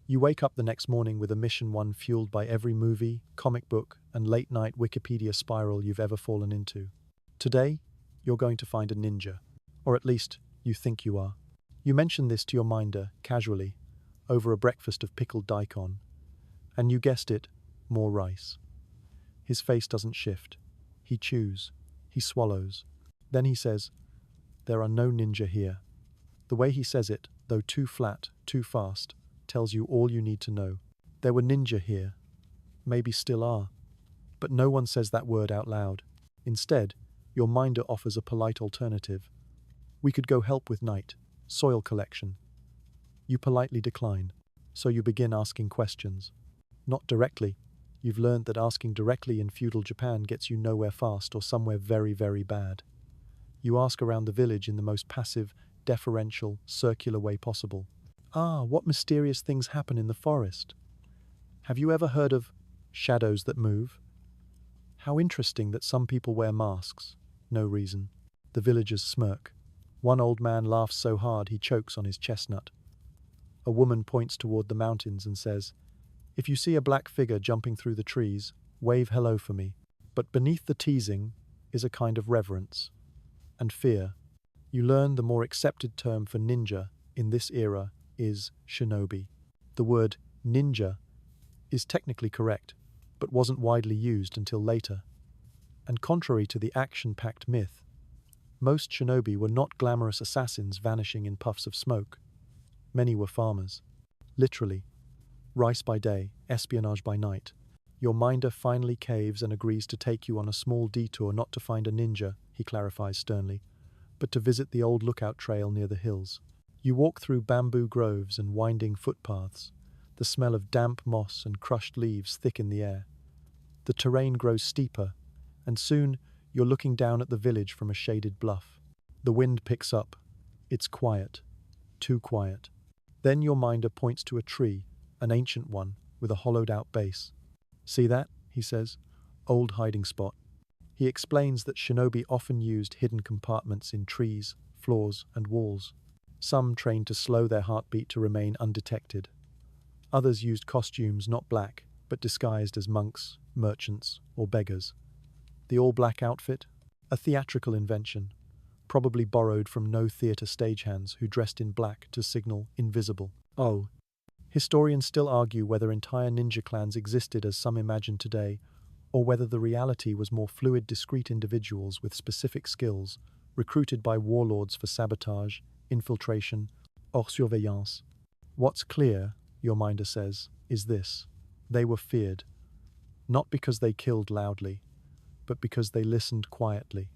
You wake up the next morning with a mission, one fueled by every movie, comic book, and late-night Wikipedia spiral you've ever fallen into. Today, you're going to find a ninja. Or at least, you think you are. You mention this to your minder, casually, over a breakfast of pickled daikon. And you guessed it, more rice. His face doesn't shift. He chews. He swallows. Then he says, "There are no ninja here." The way he says it, though too flat, too fast, tells you all you need to know. There were ninja here. Maybe still are. But no one says that word out loud. Instead, your minder offers a polite alternative. We could go help with night, soil collection. You politely decline, so you begin asking questions. Not directly. You've learned that asking directly in feudal Japan gets you nowhere fast or somewhere very, very bad. You ask around the village in the most passive, deferential, circular way possible. Ah, what mysterious things happen in the forest? Have you ever heard of shadows that move? How interesting that some people wear masks. No reason. The villagers smirk. One old man laughs so hard he chokes on his chestnut. A woman points toward the mountains and says, "If you see a black figure jumping through the trees, wave hello for me." But beneath the teasing is a kind of reverence and fear. You learn the more accepted term for ninja in this era is shinobi. The word ninja is technically correct, but wasn't widely used until later. And contrary to the action-packed myth, most shinobi were not glamorous assassins vanishing in puffs of smoke. Many were farmers. Literally. Rice by day, espionage by night. Your minder finally caves and agrees to take you on a small detour, not to find a ninja, he clarifies sternly, but to visit the old lookout trail near the hills. You walk through bamboo groves and winding footpaths. The smell of damp moss and crushed leaves thick in the air. The terrain grows steeper, and soon you're looking down at the village from a shaded bluff. The wind picks up. It's quiet. Too quiet. Then your minder points to a tree, an ancient one, with a hollowed-out base. "See that?" he says. "Old hiding spot." He explains that shinobi often used hidden compartments in trees, floors, and walls. Some trained to slow their heartbeat to remain undetected. Others used costumes not black, but disguised as monks, merchants, or beggars. The all-black outfit? A theatrical invention, probably borrowed from no-theatre stagehands who dressed in black to signal invisible. Oh. Historians still argue whether entire ninja clans existed as some imagine today, or whether the reality was more fluid, discrete individuals with specific skills, recruited by warlords for sabotage, infiltration, or surveillance. What's clear, your minder says, is this: they were feared, not because they killed loudly, but because they listened quietly,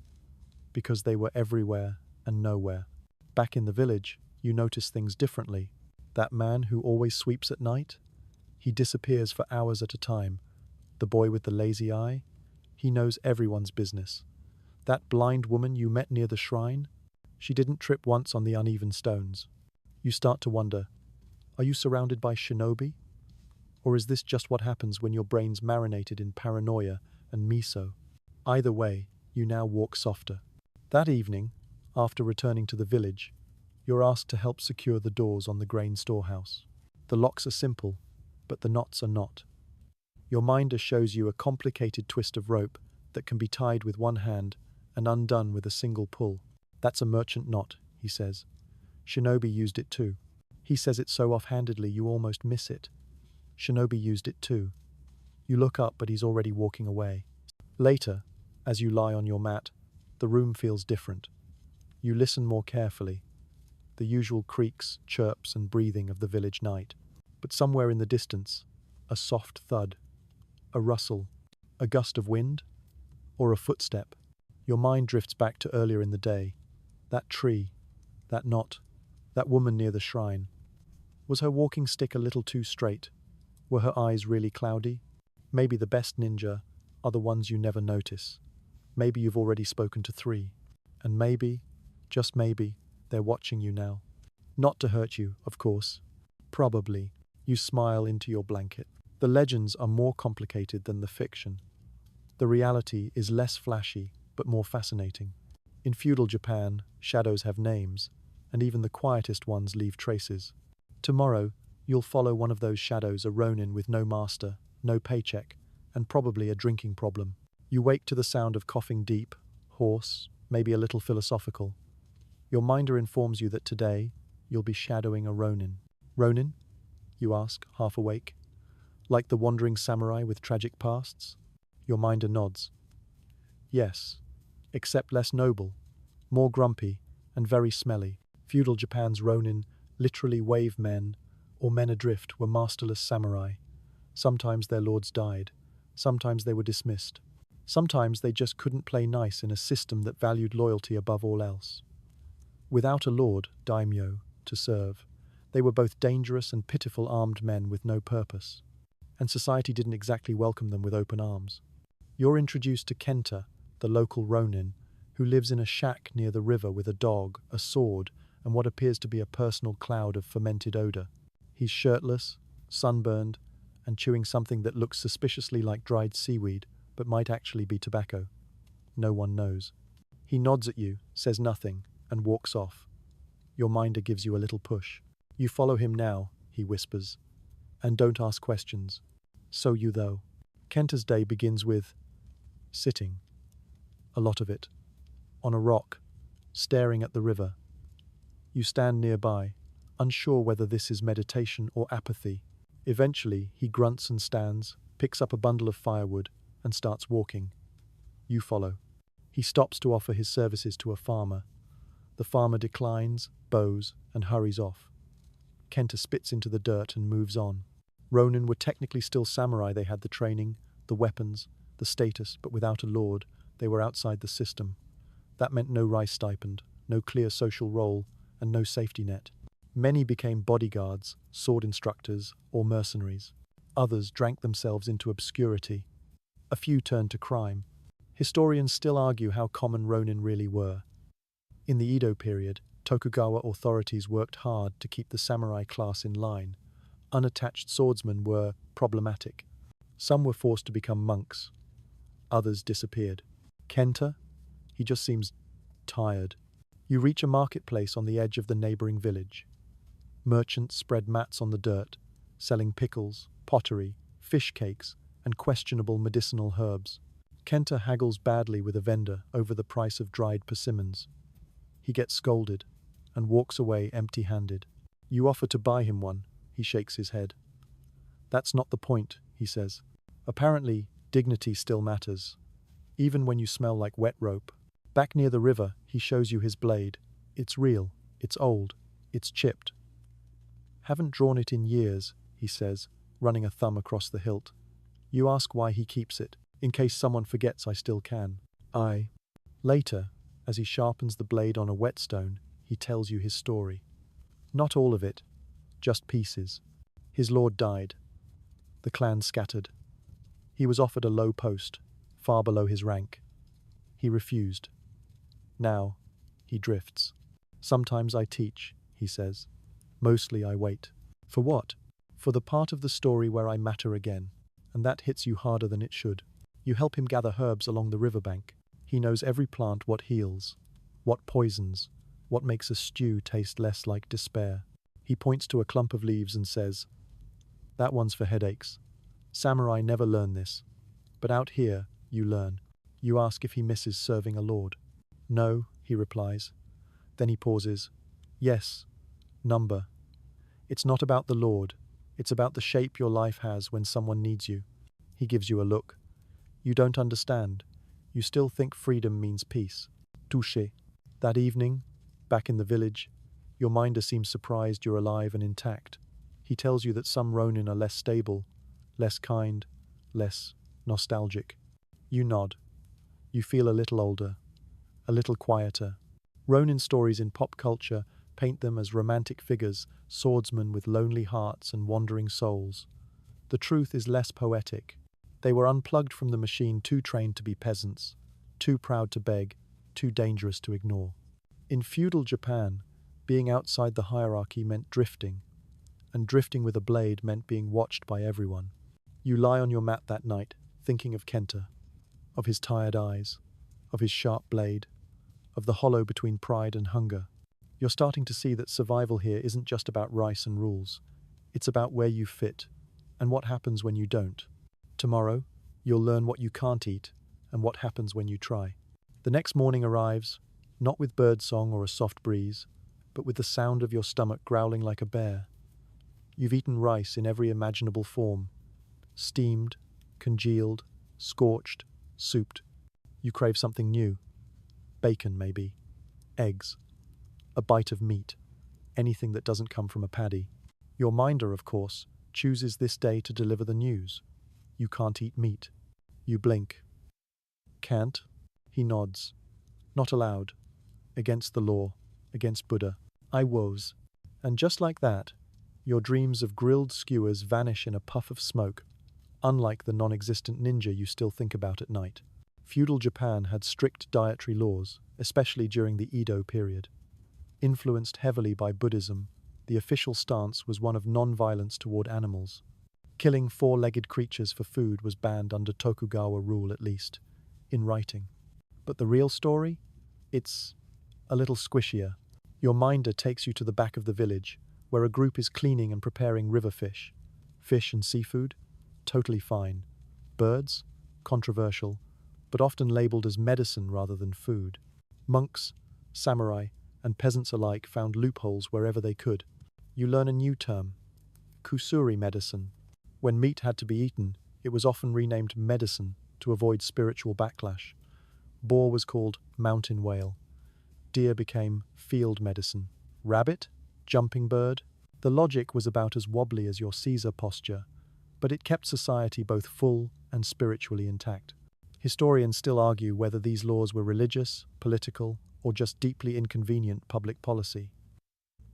because they were everywhere and nowhere. Back in the village, you notice things differently. That man who always sweeps at night? He disappears for hours at a time. The boy with the lazy eye? He knows everyone's business. That blind woman you met near the shrine? She didn't trip once on the uneven stones. You start to wonder, are you surrounded by shinobi? Or is this just what happens when your brain's marinated in paranoia and miso? Either way, you now walk softer. That evening, after returning to the village, you're asked to help secure the doors on the grain storehouse. The locks are simple, but the knots are not. Your minder shows you a complicated twist of rope that can be tied with one hand and undone with a single pull. "That's a merchant knot," he says. "Shinobi used it too." He says it so offhandedly you almost miss it. Shinobi used it too. You look up, but he's already walking away. Later, as you lie on your mat, the room feels different. You listen more carefully. The usual creaks, chirps, and breathing of the village night. But somewhere in the distance, a soft thud, a rustle, a gust of wind, or a footstep. Your mind drifts back to earlier in the day. That tree, that knot, that woman near the shrine. Was her walking stick a little too straight? Were her eyes really cloudy? Maybe the best ninja are the ones you never notice. Maybe you've already spoken to 3. And maybe, just maybe, they're watching you now. Not to hurt you, of course. Probably. You smile into your blanket. The legends are more complicated than the fiction. The reality is less flashy, but more fascinating. In feudal Japan, shadows have names, and even the quietest ones leave traces. Tomorrow, you'll follow one of those shadows, a ronin with no master, no paycheck, and probably a drinking problem. You wake to the sound of coughing deep, hoarse, maybe a little philosophical. Your minder informs you that today, you'll be shadowing a ronin. "Ronin?" you ask, half awake. "Like the wandering samurai with tragic pasts?" Your minder nods. "Yes, except less noble, more grumpy, and very smelly. Feudal Japan's ronin, literally wave men, or men adrift, were masterless samurai. Sometimes their lords died. Sometimes they were dismissed. Sometimes they just couldn't play nice in a system that valued loyalty above all else. Without a lord, daimyo, to serve, they were both dangerous and pitiful armed men with no purpose. And society didn't exactly welcome them with open arms. You're introduced to Kenta, the local ronin, who lives in a shack near the river with a dog, a sword, and what appears to be a personal cloud of fermented odor. He's shirtless, sunburned, and chewing something that looks suspiciously like dried seaweed, but might actually be tobacco. No one knows. He nods at you, says nothing, and walks off. Your minder gives you a little push. "You follow him now," he whispers, "and don't ask questions. So you though." Kenta's day begins with sitting. A lot of it. On a rock, staring at the river. You stand nearby, unsure whether this is meditation or apathy. Eventually, he grunts and stands, picks up a bundle of firewood, and starts walking. You follow. He stops to offer his services to a farmer. The farmer declines, bows, and hurries off. Kenta spits into the dirt and moves on. Ronin were technically still samurai. They had the training, the weapons, the status, but without a lord, they were outside the system. That meant no rice stipend, no clear social role, and no safety net. Many became bodyguards, sword instructors, or mercenaries. Others drank themselves into obscurity. A few turned to crime. Historians still argue how common ronin really were. In the Edo period, Tokugawa authorities worked hard to keep the samurai class in line. Unattached swordsmen were problematic. Some were forced to become monks. Others disappeared. Kenta? He just seems tired. You reach a marketplace on the edge of the neighboring village. Merchants spread mats on the dirt, selling pickles, pottery, fish cakes, and questionable medicinal herbs. Kenta haggles badly with a vendor over the price of dried persimmons. He gets scolded and walks away empty-handed. You offer to buy him one. He shakes his head. That's not the point, he says. Apparently, dignity still matters, even when you smell like wet rope. Back near the river, he shows you his blade. It's real, it's old, it's chipped. Haven't drawn it in years, he says, running a thumb across the hilt. You ask why he keeps it. In case someone forgets, I still can. Later, as he sharpens the blade on a whetstone, he tells you his story. Not all of it, just pieces. His lord died. The clan scattered. He was offered a low post, far below his rank. He refused. Now, he drifts. Sometimes I teach, he says. Mostly I wait. For what? For the part of the story where I matter again. And that hits you harder than it should. You help him gather herbs along the riverbank. He knows every plant, what heals, what poisons, what makes a stew taste less like despair. He points to a clump of leaves and says, "That one's for headaches. Samurai never learn this. But out here, you learn." You ask if he misses serving a lord. "No," he replies. Then he pauses. "Yes, number. It's not about the lord. It's about the shape your life has when someone needs you." He gives you a look. You don't understand. You still think freedom means peace. Touché. That evening, back in the village, your minder seems surprised you're alive and intact. He tells you that some ronin are less stable, less kind, less nostalgic. You nod. You feel a little older, a little quieter. Ronin stories in pop culture paint them as romantic figures, swordsmen with lonely hearts and wandering souls. The truth is less poetic. They were unplugged from the machine, too trained to be peasants, too proud to beg, too dangerous to ignore. In feudal Japan, being outside the hierarchy meant drifting, and drifting with a blade meant being watched by everyone. You lie on your mat that night, thinking of Kenta, of his tired eyes, of his sharp blade, of the hollow between pride and hunger. You're starting to see that survival here isn't just about rice and rules. It's about where you fit, and what happens when you don't. Tomorrow, you'll learn what you can't eat, and what happens when you try. The next morning arrives, not with birdsong or a soft breeze, but with the sound of your stomach growling like a bear. You've eaten rice in every imaginable form. Steamed, congealed, scorched, souped. You crave something new. Bacon, maybe. Eggs. A bite of meat. Anything that doesn't come from a paddy. Your minder, of course, chooses this day to deliver the news. You can't eat meat. You blink. Can't? He nods. Not allowed. Against the law. Against Buddha. I woes. And just like that, your dreams of grilled skewers vanish in a puff of smoke, unlike the non-existent ninja you still think about at night. Feudal Japan had strict dietary laws, especially during the Edo period. Influenced heavily by Buddhism, the official stance was one of non-violence toward animals. Killing four-legged creatures for food was banned under Tokugawa rule, at least, in writing. But the real story? It's a little squishier. Your minder takes you to the back of the village, where a group is cleaning and preparing river fish. Fish and seafood? Totally fine. Birds? Controversial, but often labeled as medicine rather than food. Monks, samurai, and peasants alike found loopholes wherever they could. You learn a new term, kusuri medicine. When meat had to be eaten, it was often renamed medicine to avoid spiritual backlash. Boar was called mountain whale. Deer became field medicine. Rabbit? Jumping bird? The logic was about as wobbly as your Caesar posture, but it kept society both full and spiritually intact. Historians still argue whether these laws were religious, political, or just deeply inconvenient public policy.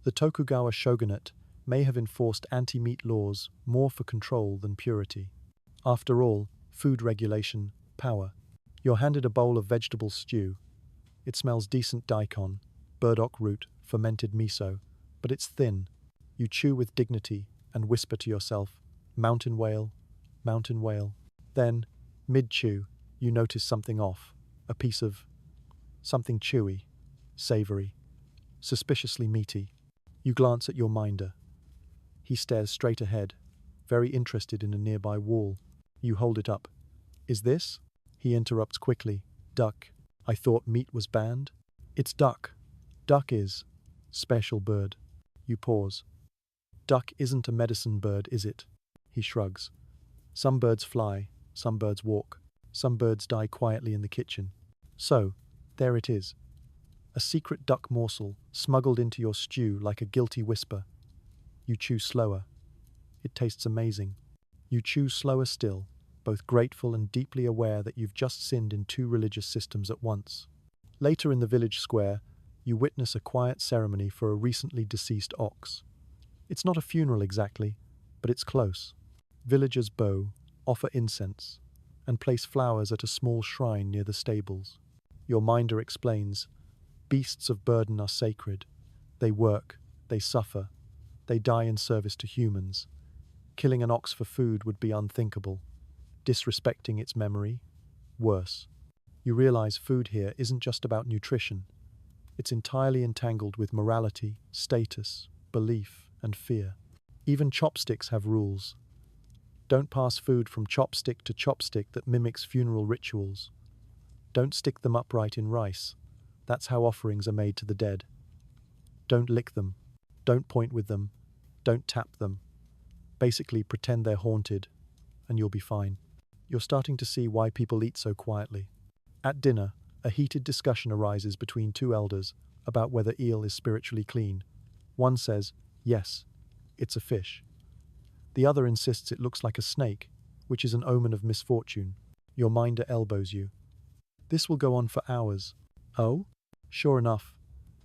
The Tokugawa shogunate may have enforced anti-meat laws more for control than purity. After all, food regulation, power. You're handed a bowl of vegetable stew. It smells decent daikon, burdock root, fermented miso, but it's thin. You chew with dignity and whisper to yourself, mountain whale, mountain whale. Then, mid-chew, you notice something off, a piece of something chewy, savory, suspiciously meaty. You glance at your minder. He stares straight ahead, very interested in a nearby wall. You hold it up. Is this? He interrupts quickly. Duck. I thought meat was banned. It's duck. Duck is. Special bird. You pause. Duck isn't a medicine bird, is it? He shrugs. Some birds fly, some birds walk, some birds die quietly in the kitchen. So, there it is. A secret duck morsel smuggled into your stew like a guilty whisper. You chew slower. It tastes amazing. You chew slower still, both grateful and deeply aware that you've just sinned in two religious systems at once. Later in the village square, you witness a quiet ceremony for a recently deceased ox. It's not a funeral exactly, but it's close. Villagers bow, offer incense, and place flowers at a small shrine near the stables. Your minder explains, beasts of burden are sacred. They work, they suffer, they die in service to humans. Killing an ox for food would be unthinkable. Disrespecting its memory? Worse. You realize food here isn't just about nutrition. It's entirely entangled with morality, status, belief, and fear. Even chopsticks have rules. Don't pass food from chopstick to chopstick that mimics funeral rituals. Don't stick them upright in rice. That's how offerings are made to the dead. Don't lick them. Don't point with them. Don't tap them. Basically, pretend they're haunted, and you'll be fine. You're starting to see why people eat so quietly. At dinner, a heated discussion arises between two elders about whether eel is spiritually clean. One says, yes, it's a fish. The other insists it looks like a snake, which is an omen of misfortune. Your minder elbows you. This will go on for hours. Oh? Sure enough,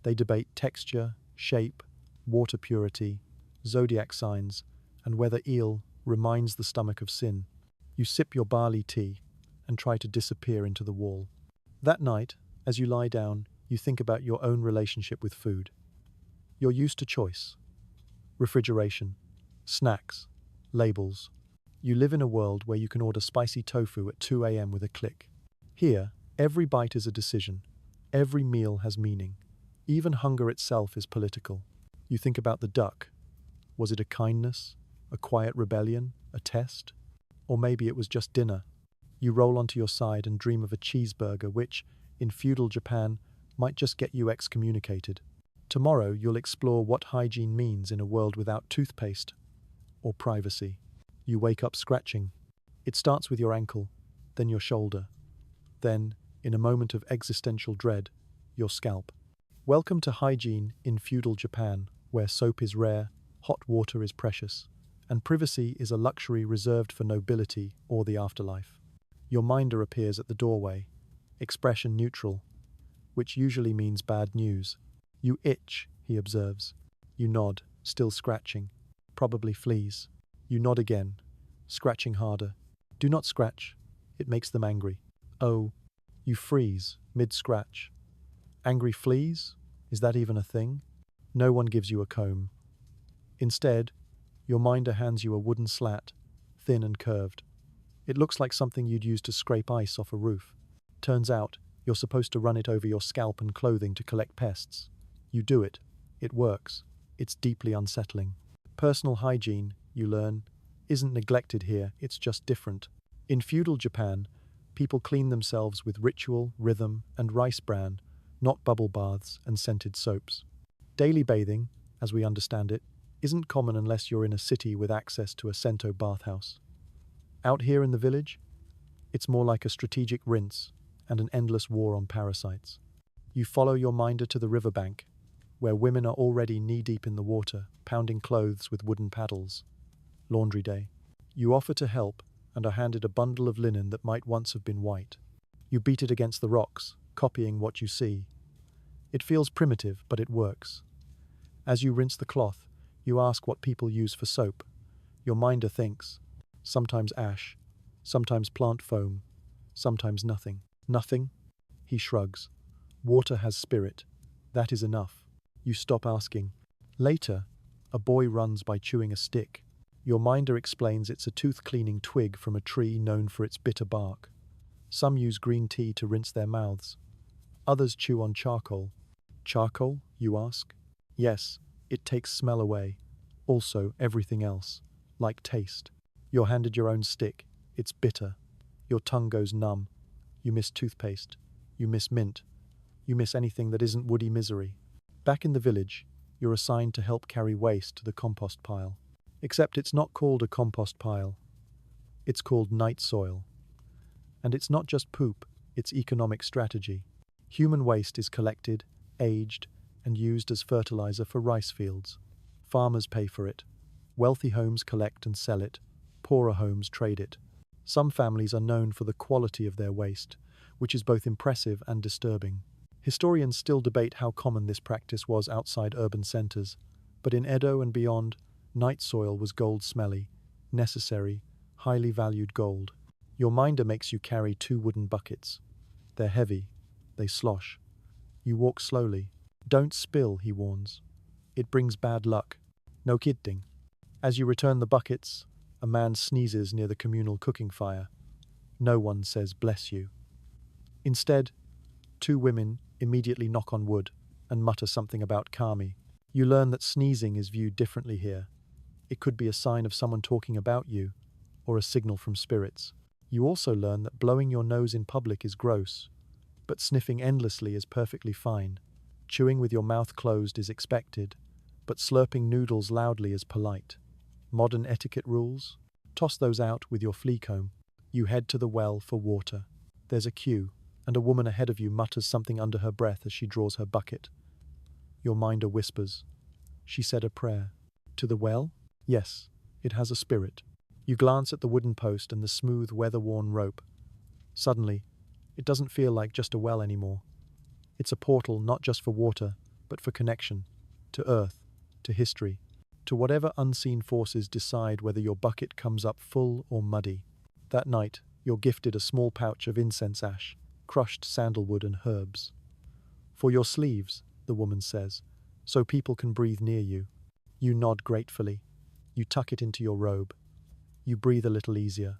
they debate texture, shape, water purity, zodiac signs, and whether eel reminds the stomach of sin. You sip your barley tea and try to disappear into the wall. That night, as you lie down, you think about your own relationship with food. You're used to choice. Refrigeration, snacks, labels. You live in a world where you can order spicy tofu at 2 a.m. with a click. Here, every bite is a decision. Every meal has meaning. Even hunger itself is political. You think about the duck. Was it a kindness? A quiet rebellion? A test? Or maybe it was just dinner. You roll onto your side and dream of a cheeseburger which, in feudal Japan, might just get you excommunicated. Tomorrow you'll explore what hygiene means in a world without toothpaste or privacy. You wake up scratching. It starts with your ankle, then your shoulder. Then, in a moment of existential dread, your scalp. Welcome to hygiene in feudal Japan, where soap is rare, hot water is precious, and privacy is a luxury reserved for nobility or the afterlife. Your minder appears at the doorway, expression neutral, which usually means bad news. You itch, he observes. You nod, still scratching. Probably fleas. You nod again, scratching harder. Do not scratch. It makes them angry. Oh, you freeze, mid-scratch. Angry fleas? Is that even a thing? No one gives you a comb. Instead, your minder hands you a wooden slat, thin and curved. It looks like something you'd use to scrape ice off a roof. Turns out, you're supposed to run it over your scalp and clothing to collect pests. You do it. It works. It's deeply unsettling. Personal hygiene, you learn, isn't neglected here, it's just different. In feudal Japan, people clean themselves with ritual, rhythm, and rice bran, not bubble baths and scented soaps. Daily bathing, as we understand it, isn't common unless you're in a city with access to a Sento bathhouse. Out here in the village, it's more like a strategic rinse and an endless war on parasites. You follow your minder to the riverbank, where women are already knee-deep in the water, pounding clothes with wooden paddles. Laundry day. You offer to help and are handed a bundle of linen that might once have been white. You beat it against the rocks, copying what you see. It feels primitive, but it works. As you rinse the cloth, you ask what people use for soap. Your minder thinks. Sometimes ash, sometimes plant foam, sometimes nothing. Nothing? He shrugs. Water has spirit. That is enough. You stop asking. Later, a boy runs by chewing a stick. Your minder explains it's a tooth-cleaning twig from a tree known for its bitter bark. Some use green tea to rinse their mouths. Others chew on charcoal. Charcoal, you ask? Yes, it takes smell away. Also, everything else, like taste. You're handed your own stick. It's bitter. Your tongue goes numb. You miss toothpaste. You miss mint. You miss anything that isn't woody misery. Back in the village, you're assigned to help carry waste to the compost pile. Except it's not called a compost pile. It's called night soil. And it's not just poop, it's economic strategy. Human waste is collected, aged, and used as fertilizer for rice fields. Farmers pay for it. Wealthy homes collect and sell it. Poorer homes trade it. Some families are known for the quality of their waste, which is both impressive and disturbing. Historians still debate how common this practice was outside urban centers, but in Edo and beyond, night soil was gold-smelly, necessary, highly valued gold. Your minder makes you carry 2 wooden buckets. They're heavy. They slosh. You walk slowly. Don't spill, he warns. It brings bad luck. No kidding. As you return the buckets, a man sneezes near the communal cooking fire. No one says bless you. Instead, 2 women immediately knock on wood and mutter something about kami. You learn that sneezing is viewed differently here. It could be a sign of someone talking about you, or a signal from spirits. You also learn that blowing your nose in public is gross, but sniffing endlessly is perfectly fine. Chewing with your mouth closed is expected, but slurping noodles loudly is polite. Modern etiquette rules? Toss those out with your flea comb. You head to the well for water. There's a queue, and a woman ahead of you mutters something under her breath as she draws her bucket. Your minder whispers. She said a prayer. To the well? Yes, it has a spirit. You glance at the wooden post and the smooth, weather-worn rope. Suddenly, it doesn't feel like just a well anymore. It's a portal not just for water, but for connection, to earth, to history, to whatever unseen forces decide whether your bucket comes up full or muddy. That night, you're gifted a small pouch of incense ash, crushed sandalwood and herbs. For your sleeves, the woman says, so people can breathe near you. You nod gratefully. You tuck it into your robe. You breathe a little easier.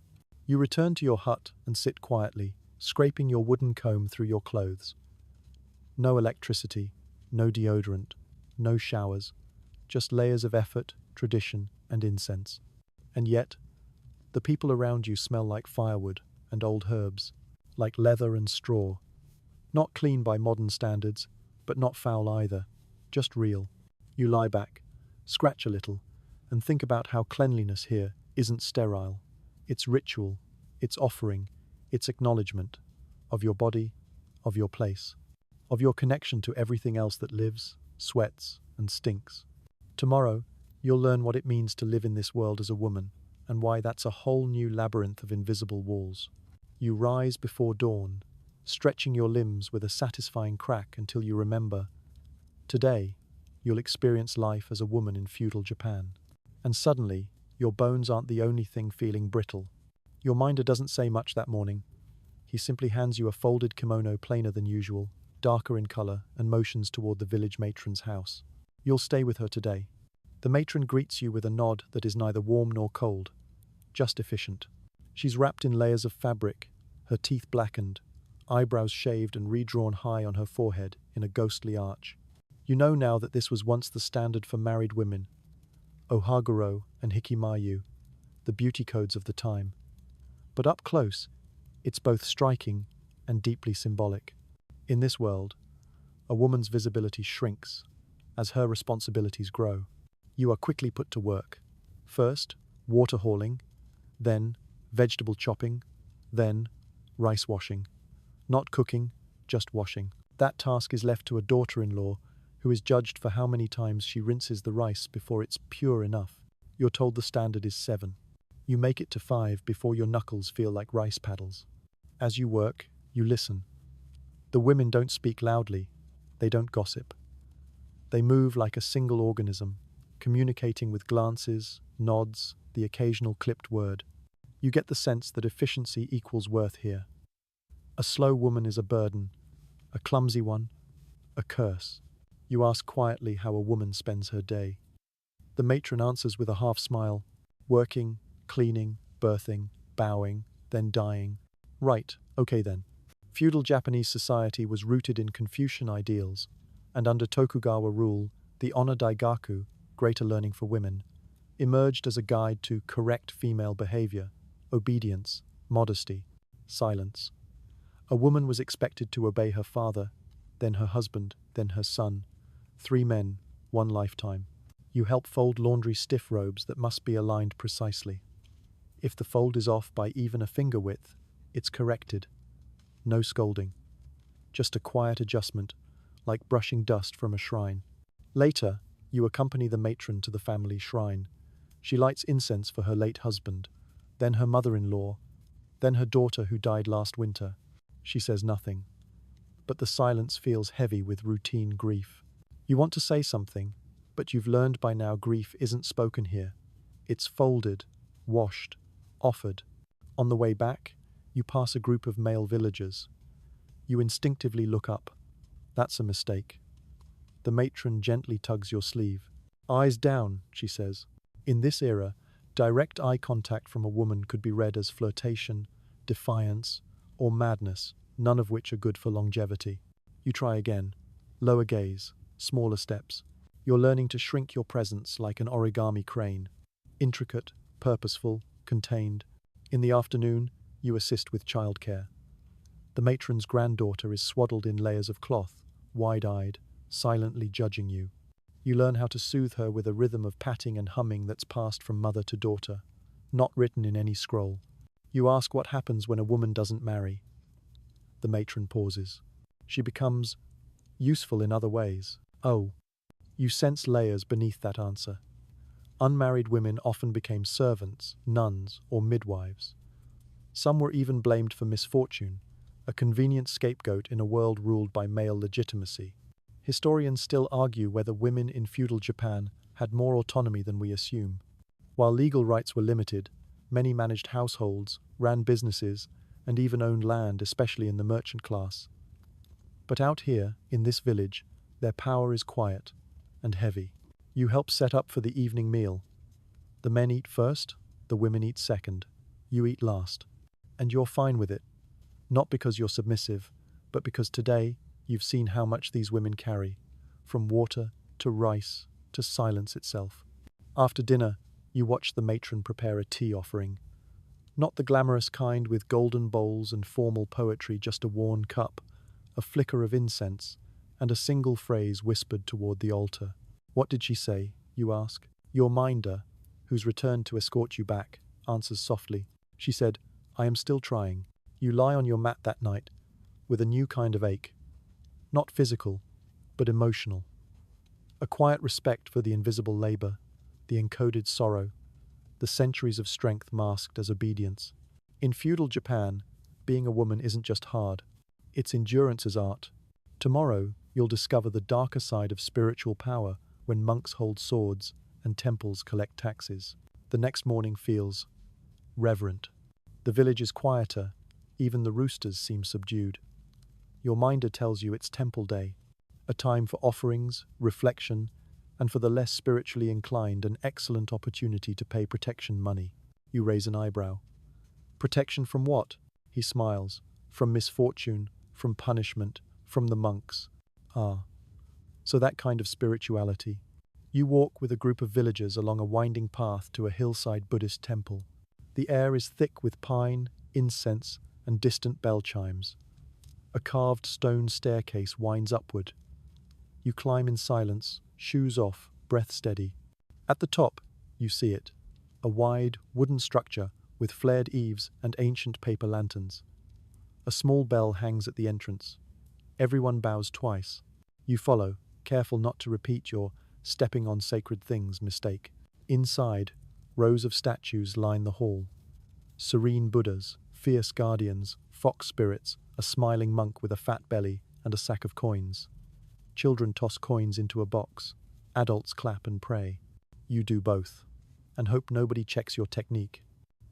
You return to your hut and sit quietly, scraping your wooden comb through your clothes. No electricity, no deodorant, no showers, just layers of effort, tradition, and incense. And yet, the people around you smell like firewood and old herbs, like leather and straw. Not clean by modern standards, but not foul either, just real. You lie back, scratch a little, and think about how cleanliness here isn't sterile. It's ritual, it's offering, it's acknowledgement of your body, of your place, of your connection to everything else that lives, sweats, and stinks. Tomorrow, you'll learn what it means to live in this world as a woman, and why that's a whole new labyrinth of invisible walls. You rise before dawn, stretching your limbs with a satisfying crack until you remember. Today, you'll experience life as a woman in feudal Japan. And suddenly, your bones aren't the only thing feeling brittle. Your minder doesn't say much that morning. He simply hands you a folded kimono plainer than usual, darker in color, and motions toward the village matron's house. You'll stay with her today. The matron greets you with a nod that is neither warm nor cold, just efficient. She's wrapped in layers of fabric, her teeth blackened, eyebrows shaved and redrawn high on her forehead in a ghostly arch. You know now that this was once the standard for married women, ohaguro and hikimayu, the beauty codes of the time. But up close, it's both striking and deeply symbolic. In this world, a woman's visibility shrinks as her responsibilities grow. You are quickly put to work. First, water hauling, then vegetable chopping, then rice washing. Not cooking, just washing. That task is left to a daughter-in-law who is judged for how many times she rinses the rice before it's pure enough. You're told the standard is 7. You make it to 5 before your knuckles feel like rice paddles. As you work, you listen. The women don't speak loudly. They don't gossip. They move like a single organism, communicating with glances, nods, the occasional clipped word. You get the sense that efficiency equals worth here. A slow woman is a burden, a clumsy one, a curse. You ask quietly how a woman spends her day. The matron answers with a half smile, working, cleaning, birthing, bowing, then dying. Right, okay then. Feudal Japanese society was rooted in Confucian ideals, and under Tokugawa rule, the honor daigaku, greater learning for women, emerged as a guide to correct female behavior, obedience, modesty, silence. A woman was expected to obey her father, then her husband, then her son. 3 men, 1 lifetime. You help fold laundry stiff robes that must be aligned precisely. If the fold is off by even a finger width, it's corrected. No scolding. Just a quiet adjustment, like brushing dust from a shrine. Later, you accompany the matron to the family shrine. She lights incense for her late husband, then her mother-in-law, then her daughter who died last winter. She says nothing, but the silence feels heavy with routine grief. You want to say something, but you've learned by now grief isn't spoken here. It's folded, washed, offered. On the way back, you pass a group of male villagers. You instinctively look up. That's a mistake. The matron gently tugs your sleeve. Eyes down, she says. In this era, direct eye contact from a woman could be read as flirtation, defiance, or madness, none of which are good for longevity. You try again. Lower gaze, smaller steps. You're learning to shrink your presence like an origami crane. Intricate, purposeful, contained. In the afternoon, you assist with childcare. The matron's granddaughter is swaddled in layers of cloth, wide-eyed, silently judging you. You learn how to soothe her with a rhythm of patting and humming that's passed from mother to daughter, not written in any scroll. You ask what happens when a woman doesn't marry. The matron pauses. She becomes useful in other ways. Oh, you sense layers beneath that answer. Unmarried women often became servants, nuns, or midwives. Some were even blamed for misfortune, a convenient scapegoat in a world ruled by male legitimacy. Historians still argue whether women in feudal Japan had more autonomy than we assume. While legal rights were limited, many managed households, ran businesses, and even owned land, especially in the merchant class. But out here, in this village, their power is quiet and heavy. You help set up for the evening meal. The men eat first, the women eat second. You eat last. And you're fine with it. Not because you're submissive, but because today you've seen how much these women carry, from water to rice to silence itself. After dinner, you watch the matron prepare a tea offering. Not the glamorous kind with golden bowls and formal poetry, just a worn cup, a flicker of incense, and a single phrase whispered toward the altar. What did she say, you ask? Your minder, who's returned to escort you back, answers softly. She said, I am still trying. You lie on your mat that night, with a new kind of ache. Not physical, but emotional. A quiet respect for the invisible labor, the encoded sorrow, the centuries of strength masked as obedience. In feudal Japan, being a woman isn't just hard. It's endurance as art. Tomorrow, you'll discover the darker side of spiritual power when monks hold swords and temples collect taxes. The next morning feels reverent. The village is quieter, even the roosters seem subdued. Your minder tells you it's temple day, a time for offerings, reflection, and for the less spiritually inclined, an excellent opportunity to pay protection money. You raise an eyebrow. Protection from what? He smiles. From misfortune, from punishment, from the monks. Ah, so that kind of spirituality. You walk with a group of villagers along a winding path to a hillside Buddhist temple. The air is thick with pine, incense, and distant bell chimes. A carved stone staircase winds upward. You climb in silence, shoes off, breath steady. At the top, you see it, a wide, wooden structure with flared eaves and ancient paper lanterns. A small bell hangs at the entrance. Everyone bows twice. You follow, careful not to repeat your stepping on sacred things mistake. Inside, Rows of statues line the hall. Serene Buddhas, fierce guardians, fox spirits, a smiling monk with a fat belly and a sack of coins. Children toss coins into a box. Adults clap and pray. You do both, and hope nobody checks your technique.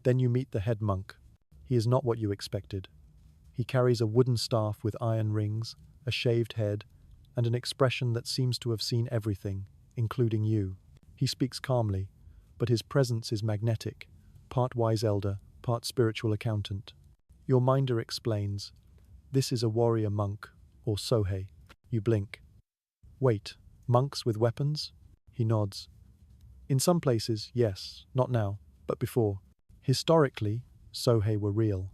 Then you meet the head monk. He is not what you expected. He carries a wooden staff with iron rings, a shaved head, and an expression that seems to have seen everything, including you. He speaks calmly, but his presence is magnetic, part wise elder, part spiritual accountant. Your minder explains, "This is a warrior monk, or Sohei." You blink. "Wait, monks with weapons?" He nods. "In some places, yes, not now, but before. Historically, Sohei were real.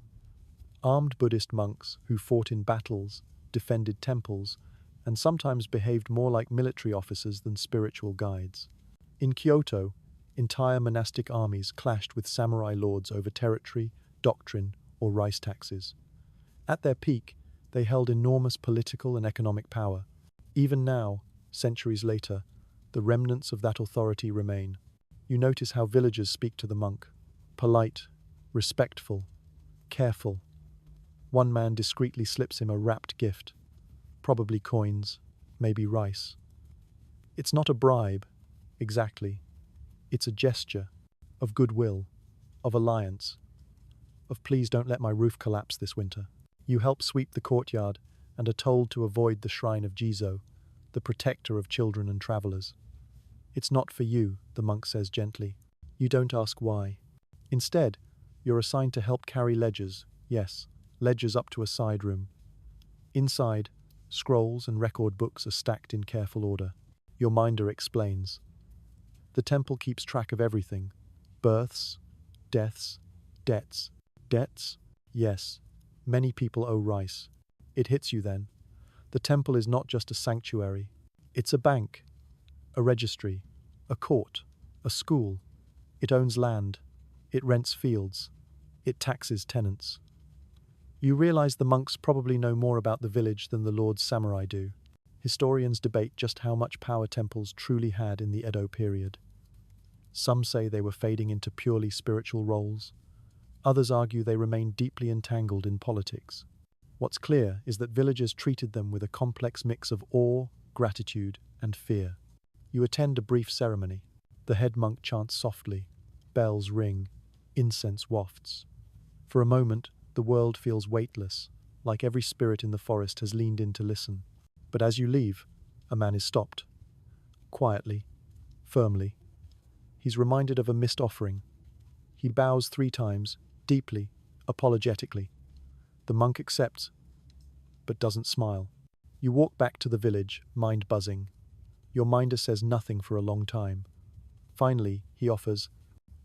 Armed Buddhist monks who fought in battles, defended temples, and sometimes behaved more like military officers than spiritual guides. In Kyoto, entire monastic armies clashed with samurai lords over territory, doctrine, or rice taxes. At their peak, they held enormous political and economic power. Even now, centuries later, the remnants of that authority remain. You notice how villagers speak to the monk. Polite, respectful, careful. One man discreetly slips him a wrapped gift, probably coins, maybe rice. It's not a bribe, exactly. It's a gesture of goodwill, of alliance, of "please don't let my roof collapse this winter." You help sweep the courtyard and are told to avoid the shrine of Jizo, the protector of children and travelers. "It's not for you," the monk says gently. You don't ask why. Instead, you're assigned to help carry ledgers, yes, ledgers up to a side room. Inside, scrolls and record books are stacked in careful order. Your minder explains. The temple keeps track of everything. Births, deaths, debts. Debts? Yes. Many people owe rice. It hits you then. The temple is not just a sanctuary. It's a bank, a registry, a court, a school. It owns land. It rents fields. It taxes tenants. You realize the monks probably know more about the village than the lord's samurai do. Historians debate just how much power temples truly had in the Edo period. Some say they were fading into purely spiritual roles. Others argue they remained deeply entangled in politics. What's clear is that villagers treated them with a complex mix of awe, gratitude, and fear. You attend a brief ceremony. The head monk chants softly. Bells ring. Incense wafts. For a moment, the world feels weightless, like every spirit in the forest has leaned in to listen. But as you leave, a man is stopped. Quietly, firmly. He's reminded of a missed offering. He bows 3 times, deeply, apologetically. The monk accepts, but doesn't smile. You walk back to the village, mind buzzing. Your minder says nothing for a long time. Finally, he offers,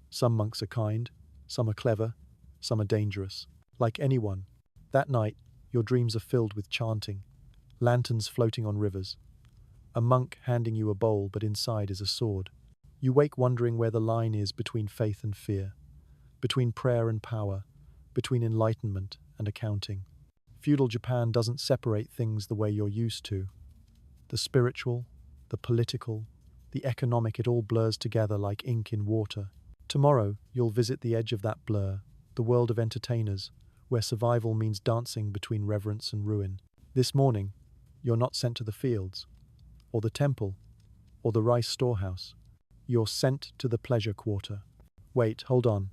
"Some monks are kind, some are clever, some are dangerous. Like anyone." That night, your dreams are filled with chanting, lanterns floating on rivers, a monk handing you a bowl but inside is a sword. You wake wondering where the line is between faith and fear, between prayer and power, between enlightenment and accounting. Feudal Japan doesn't separate things the way you're used to. The spiritual, the political, the economic, it all blurs together like ink in water. Tomorrow, you'll visit the edge of that blur, the world of entertainers, where survival means dancing between reverence and ruin. This morning, you're not sent to the fields, or the temple, or the rice storehouse. You're sent to the pleasure quarter. Wait, hold on.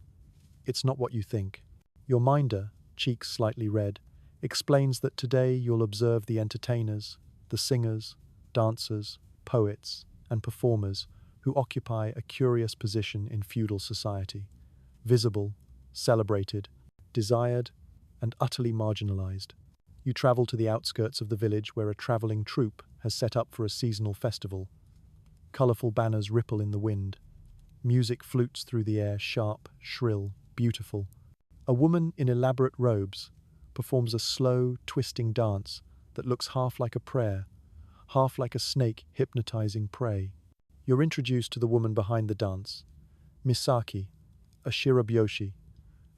It's not what you think. Your minder, cheeks slightly red, explains that today you'll observe the entertainers, the singers, dancers, poets, and performers who occupy a curious position in feudal society. Visible, celebrated, desired, and utterly marginalized. You travel to the outskirts of the village where a traveling troupe has set up for a seasonal festival. Colorful banners ripple in the wind. Music flutes through the air, sharp, shrill, beautiful. A woman in elaborate robes performs a slow, twisting dance that looks half like a prayer, half like a snake hypnotizing prey. You're introduced to the woman behind the dance, Misaki, a shirobyoshi,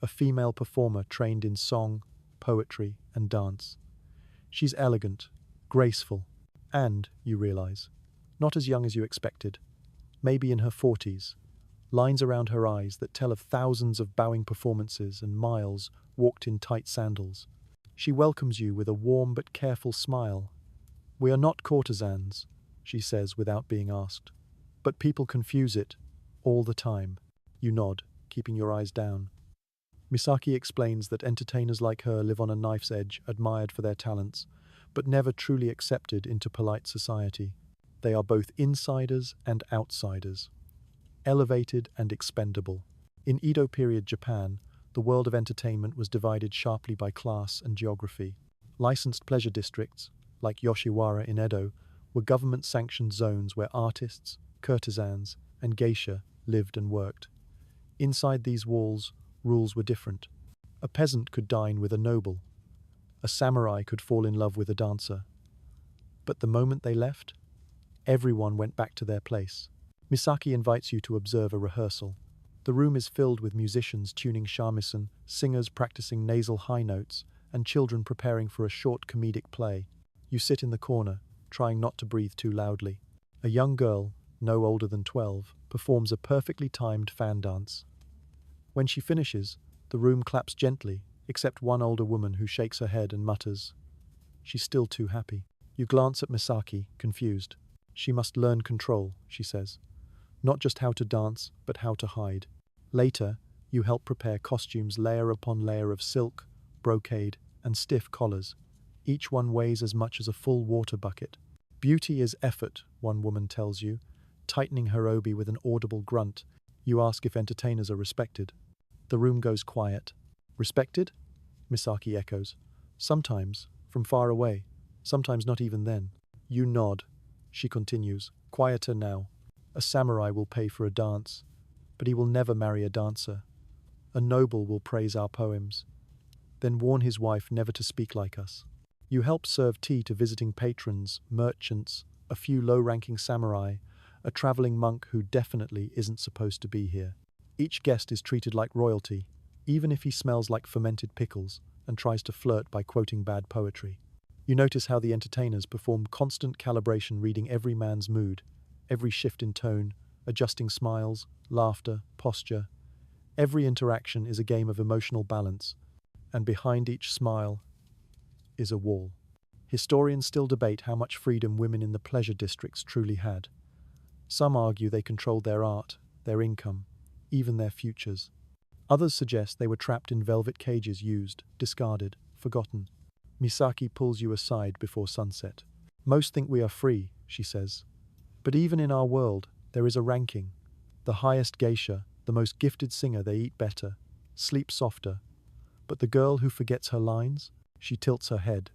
a female performer trained in song, poetry, and dance. She's elegant, graceful, and, you realize, not as young as you expected, maybe in her 40s, lines around her eyes that tell of thousands of bowing performances and miles walked in tight sandals. She welcomes you with a warm but careful smile. "We are not courtesans," she says without being asked. "But people confuse it all the time." You nod, keeping your eyes down. Misaki explains that entertainers like her live on a knife's edge, admired for their talents, but never truly accepted into polite society. They are both insiders and outsiders, elevated and expendable. In Edo period Japan, the world of entertainment was divided sharply by class and geography. Licensed pleasure districts, like Yoshiwara in Edo, were government-sanctioned zones where artists, courtesans, and geisha lived and worked. Inside these walls, rules were different. A peasant could dine with a noble. A samurai could fall in love with a dancer. But the moment they left, everyone went back to their place. Misaki invites you to observe a rehearsal. The room is filled with musicians tuning shamisen, singers practicing nasal high notes, and children preparing for a short comedic play. You sit in the corner, trying not to breathe too loudly. A young girl, no older than 12, performs a perfectly timed fan dance. When she finishes, the room claps gently, except one older woman who shakes her head and mutters, "She's still too happy." You glance at Misaki, confused. "She must learn control," she says. "Not just how to dance, but how to hide." Later, you help prepare costumes layer upon layer of silk, brocade, and stiff collars. Each one weighs as much as a full water bucket. "Beauty is effort," one woman tells you, tightening her obi with an audible grunt. You ask if entertainers are respected. The room goes quiet. "Respected?" Misaki echoes. "Sometimes, from far away. Sometimes not even then." You nod. She continues, quieter now. "A samurai will pay for a dance, but he will never marry a dancer. A noble will praise our poems, then warn his wife never to speak like us." You help serve tea to visiting patrons, merchants, a few low-ranking samurai, a traveling monk who definitely isn't supposed to be here. Each guest is treated like royalty, even if he smells like fermented pickles and tries to flirt by quoting bad poetry. You notice how the entertainers perform constant calibration, reading every man's mood, every shift in tone, adjusting smiles, laughter, posture. Every interaction is a game of emotional balance, and behind each smile is a wall. Historians still debate how much freedom women in the pleasure districts truly had. Some argue they controlled their art, their income, even their futures. Others suggest they were trapped in velvet cages, used, discarded, forgotten. Misaki pulls you aside before sunset. "Most think we are free," she says. "But even in our world, there is a ranking. The highest geisha, the most gifted singer, they eat better, sleep softer. But the girl who forgets her lines, she tilts her head.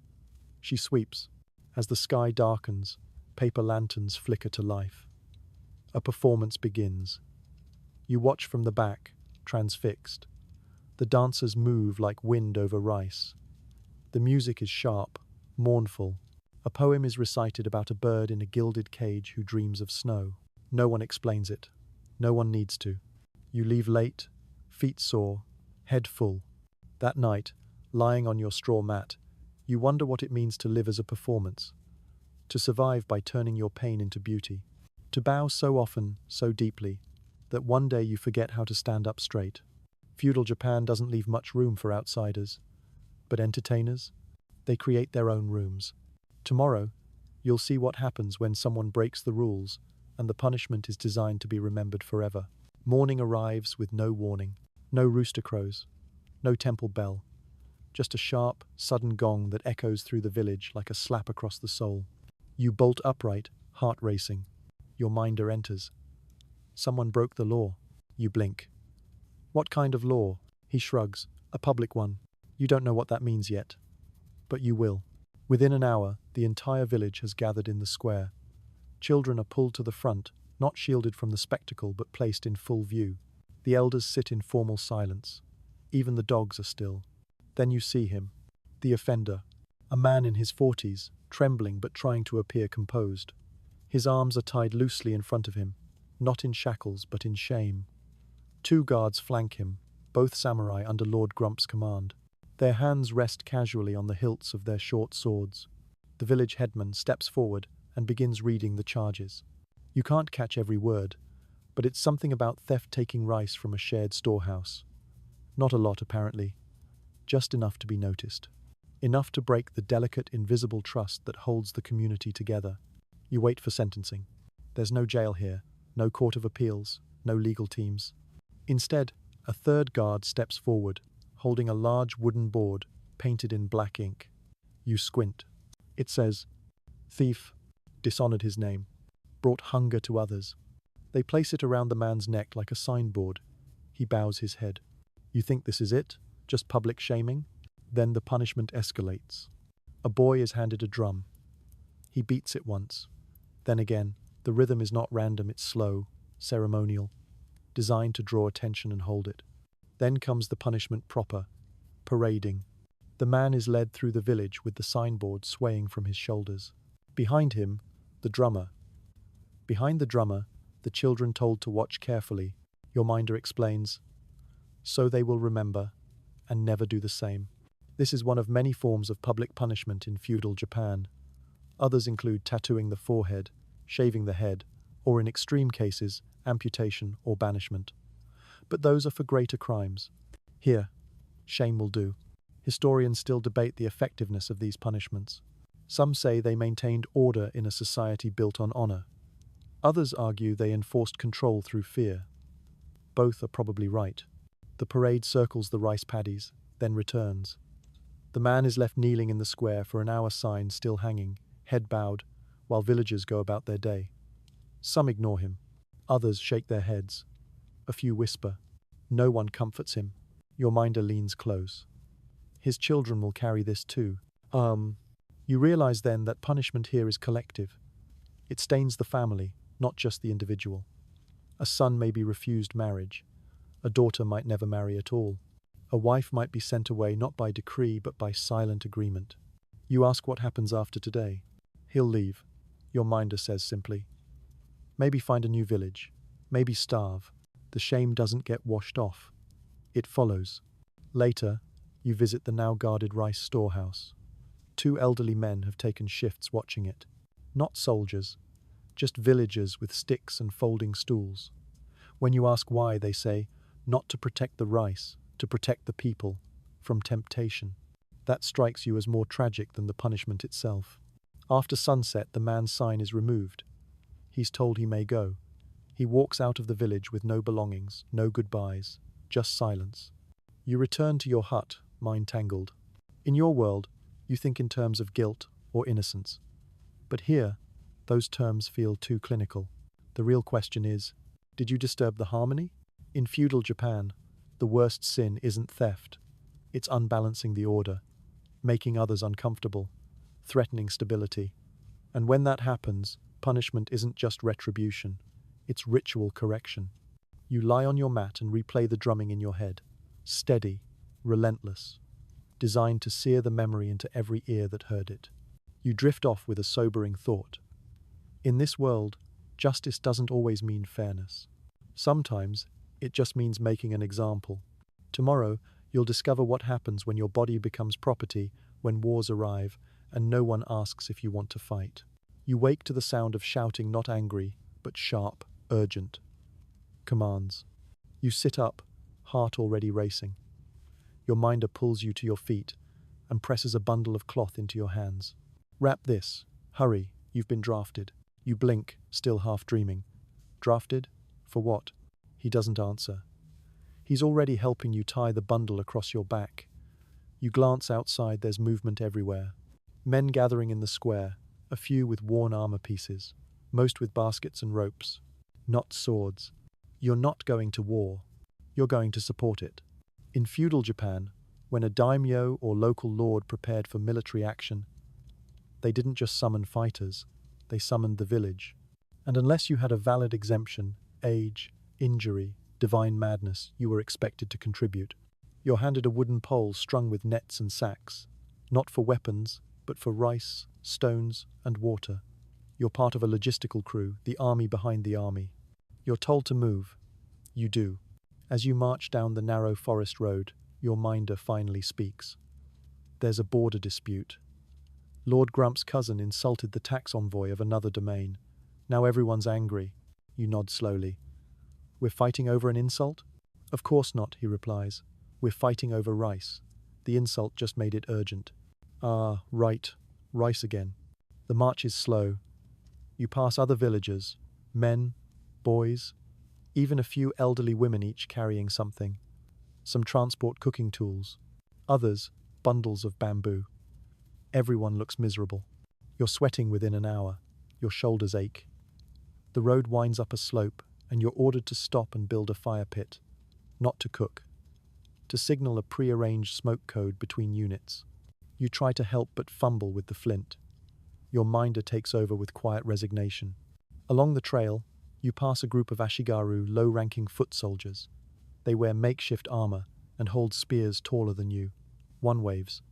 She sweeps. As the sky darkens, paper lanterns flicker to life. A performance begins. You watch from the back, transfixed. The dancers move like wind over rice. The music is sharp, mournful. A poem is recited about a bird in a gilded cage who dreams of snow. No one explains it. No one needs to. You leave late, feet sore, head full. That night, lying on your straw mat, you wonder what it means to live as a performance. To survive by turning your pain into beauty. To bow so often, so deeply, that one day you forget how to stand up straight. Feudal Japan doesn't leave much room for outsiders. But entertainers? They create their own rooms. Tomorrow, you'll see what happens when someone breaks the rules, and the punishment is designed to be remembered forever. Morning arrives with no warning. No rooster crows. No temple bell. Just a sharp, sudden gong that echoes through the village like a slap across the soul. You bolt upright, heart racing. Your minder enters. Someone broke the law. You blink. What kind of law? He shrugs. A public one. You don't know what that means yet. But you will. Within an hour, the entire village has gathered in the square. Children are pulled to the front, not shielded from the spectacle but placed in full view. The elders sit in formal silence. Even the dogs are still. Then you see him. The offender. A man in his 40s, trembling but trying to appear composed. His arms are tied loosely in front of him, not in shackles but in shame. 2 guards flank him, both samurai under Lord Grump's command. Their hands rest casually on the hilts of their short swords. The village headman steps forward and begins reading the charges. You can't catch every word, But it's something about theft taking rice from a shared storehouse. Not a lot, apparently, just enough to be noticed. Enough to break the delicate, invisible trust that holds the community together. You wait for sentencing. There's no jail here, no court of appeals, no legal teams. Instead, a third guard steps forward, holding a large wooden board painted in black ink. You squint. It says, "Thief, dishonored his name, brought hunger to others." They place it around the man's neck like a signboard. He bows his head. You think this is it? Just public shaming? Then the punishment escalates. A boy is handed a drum. He beats it once. Then again, the rhythm is not random, it's slow, ceremonial, designed to draw attention and hold it. Then comes the punishment proper, parading. The man is led through the village with the signboard swaying from his shoulders. Behind him, the drummer. Behind the drummer, the children told to watch carefully. Your minder explains, so they will remember and never do the same. This is one of many forms of public punishment in feudal Japan. Others include tattooing the forehead, shaving the head, or in extreme cases, amputation or banishment. But those are for greater crimes. Here, shame will do. Historians still debate the effectiveness of these punishments. Some say they maintained order in a society built on honor. Others argue they enforced control through fear. Both are probably right. The parade circles the rice paddies, then returns. The man is left kneeling in the square for an hour sign still hanging, head bowed, while villagers go about their day. Some ignore him. Others shake their heads. A few whisper. No one comforts him. Your minder leans close. His children will carry this too. You realize then that punishment here is collective. It stains the family, not just the individual. A son may be refused marriage. A daughter might never marry at all. A wife might be sent away not by decree but by silent agreement. You ask what happens after today. He'll leave, your minder says simply. Maybe find a new village. Maybe starve. The shame doesn't get washed off. It follows. Later, you visit the now guarded rice storehouse. 2 elderly men have taken shifts watching it. Not soldiers, just villagers with sticks and folding stools. When you ask why, they say, not to protect the rice, to protect the people from temptation. That strikes you as more tragic than the punishment itself. After sunset, the man's sign is removed. He's told he may go. He walks out of the village with no belongings, no goodbyes, just silence. You return to your hut, mind tangled. In your world, you think in terms of guilt or innocence. But here, those terms feel too clinical. The real question is, did you disturb the harmony? In feudal Japan, the worst sin isn't theft. It's unbalancing the order, making others uncomfortable, threatening stability. And when that happens, punishment isn't just retribution, it's ritual correction. You lie on your mat and replay the drumming in your head, steady, relentless, designed to sear the memory into every ear that heard it. You drift off with a sobering thought. In this world, justice doesn't always mean fairness. Sometimes, it just means making an example. Tomorrow, you'll discover what happens when your body becomes property, when wars arrive, and no one asks if you want to fight. You wake to the sound of shouting, not angry, but sharp, urgent commands. You sit up, heart already racing. Your minder pulls you to your feet and presses a bundle of cloth into your hands. Wrap this. Hurry, you've been drafted. You blink, still half dreaming. Drafted? For what? He doesn't answer. He's already helping you tie the bundle across your back. You glance outside, there's movement everywhere. Men gathering in the square, a few with worn armor pieces, most with baskets and ropes. Not swords. You're not going to war. You're going to support it. In feudal Japan, when a daimyo or local lord prepared for military action, they didn't just summon fighters, they summoned the village. And unless you had a valid exemption, age, injury, divine madness, you were expected to contribute. You're handed a wooden pole strung with nets and sacks, not for weapons, but for rice, stones, and water. You're part of a logistical crew, the army behind the army. You're told to move. You do. As you march down the narrow forest road, your minder finally speaks. There's a border dispute. Lord Grump's cousin insulted the tax envoy of another domain. Now everyone's angry. You nod slowly. We're fighting over an insult? Of course not, he replies. We're fighting over rice. The insult just made it urgent. Ah, right. Rice again. The march is slow. You pass other villagers, men, boys, even a few elderly women each carrying something. Some transport cooking tools. Others, bundles of bamboo. Everyone looks miserable. You're sweating within an hour. Your shoulders ache. The road winds up a slope, and you're ordered to stop and build a fire pit. Not to cook. To signal a prearranged smoke code between units. You try to help but fumble with the flint. Your minder takes over with quiet resignation. Along the trail, you pass a group of Ashigaru low-ranking foot soldiers. They wear makeshift armor and hold spears taller than you. One waves.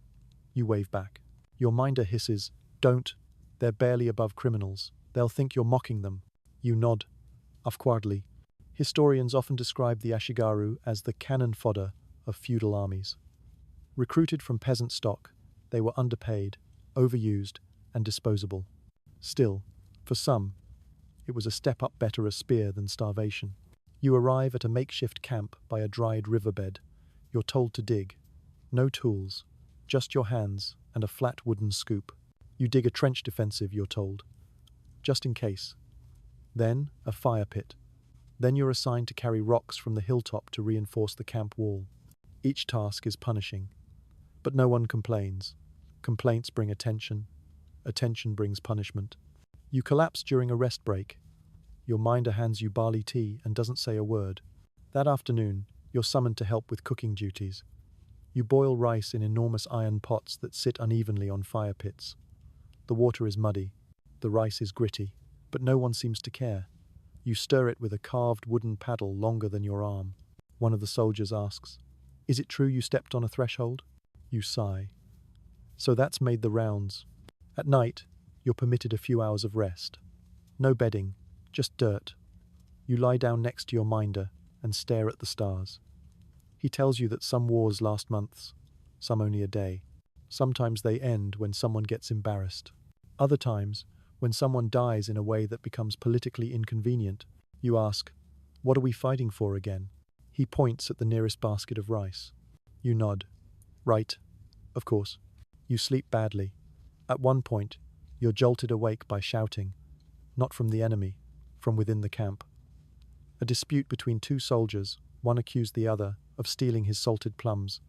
You wave back. Your minder hisses, "Don't. They're barely above criminals. They'll think you're mocking them." You nod. Afquardly. Historians often describe the Ashigaru as the cannon fodder of feudal armies. Recruited from peasant stock, they were underpaid, overused, and disposable. Still, for some, it was a step up better a spear than starvation. You arrive at a makeshift camp by a dried riverbed. You're told to dig. No tools, just your hands and a flat wooden scoop. You dig a trench defensive, you're told. Just in case. Then, a fire pit. Then you're assigned to carry rocks from the hilltop to reinforce the camp wall. Each task is punishing. But no one complains. Complaints bring attention. Attention brings punishment. You collapse during a rest break. Your minder hands you barley tea and doesn't say a word. That afternoon, you're summoned to help with cooking duties. You boil rice in enormous iron pots that sit unevenly on fire pits. The water is muddy. The rice is gritty. But no one seems to care. You stir it with a carved wooden paddle longer than your arm. One of the soldiers asks, "Is it true you stepped on a threshold?" You sigh. So that's made the rounds. At night, you're permitted a few hours of rest. No bedding, just dirt. You lie down next to your minder and stare at the stars. He tells you that some wars last months, some only a day. Sometimes they end when someone gets embarrassed. Other times, when someone dies in a way that becomes politically inconvenient, you ask, "What are we fighting for again?" He points at the nearest basket of rice. You nod. Right, of course. You sleep badly. At one point, you're jolted awake by shouting, not from the enemy, from within the camp. A dispute between two soldiers, one accused the other of stealing his salted plums.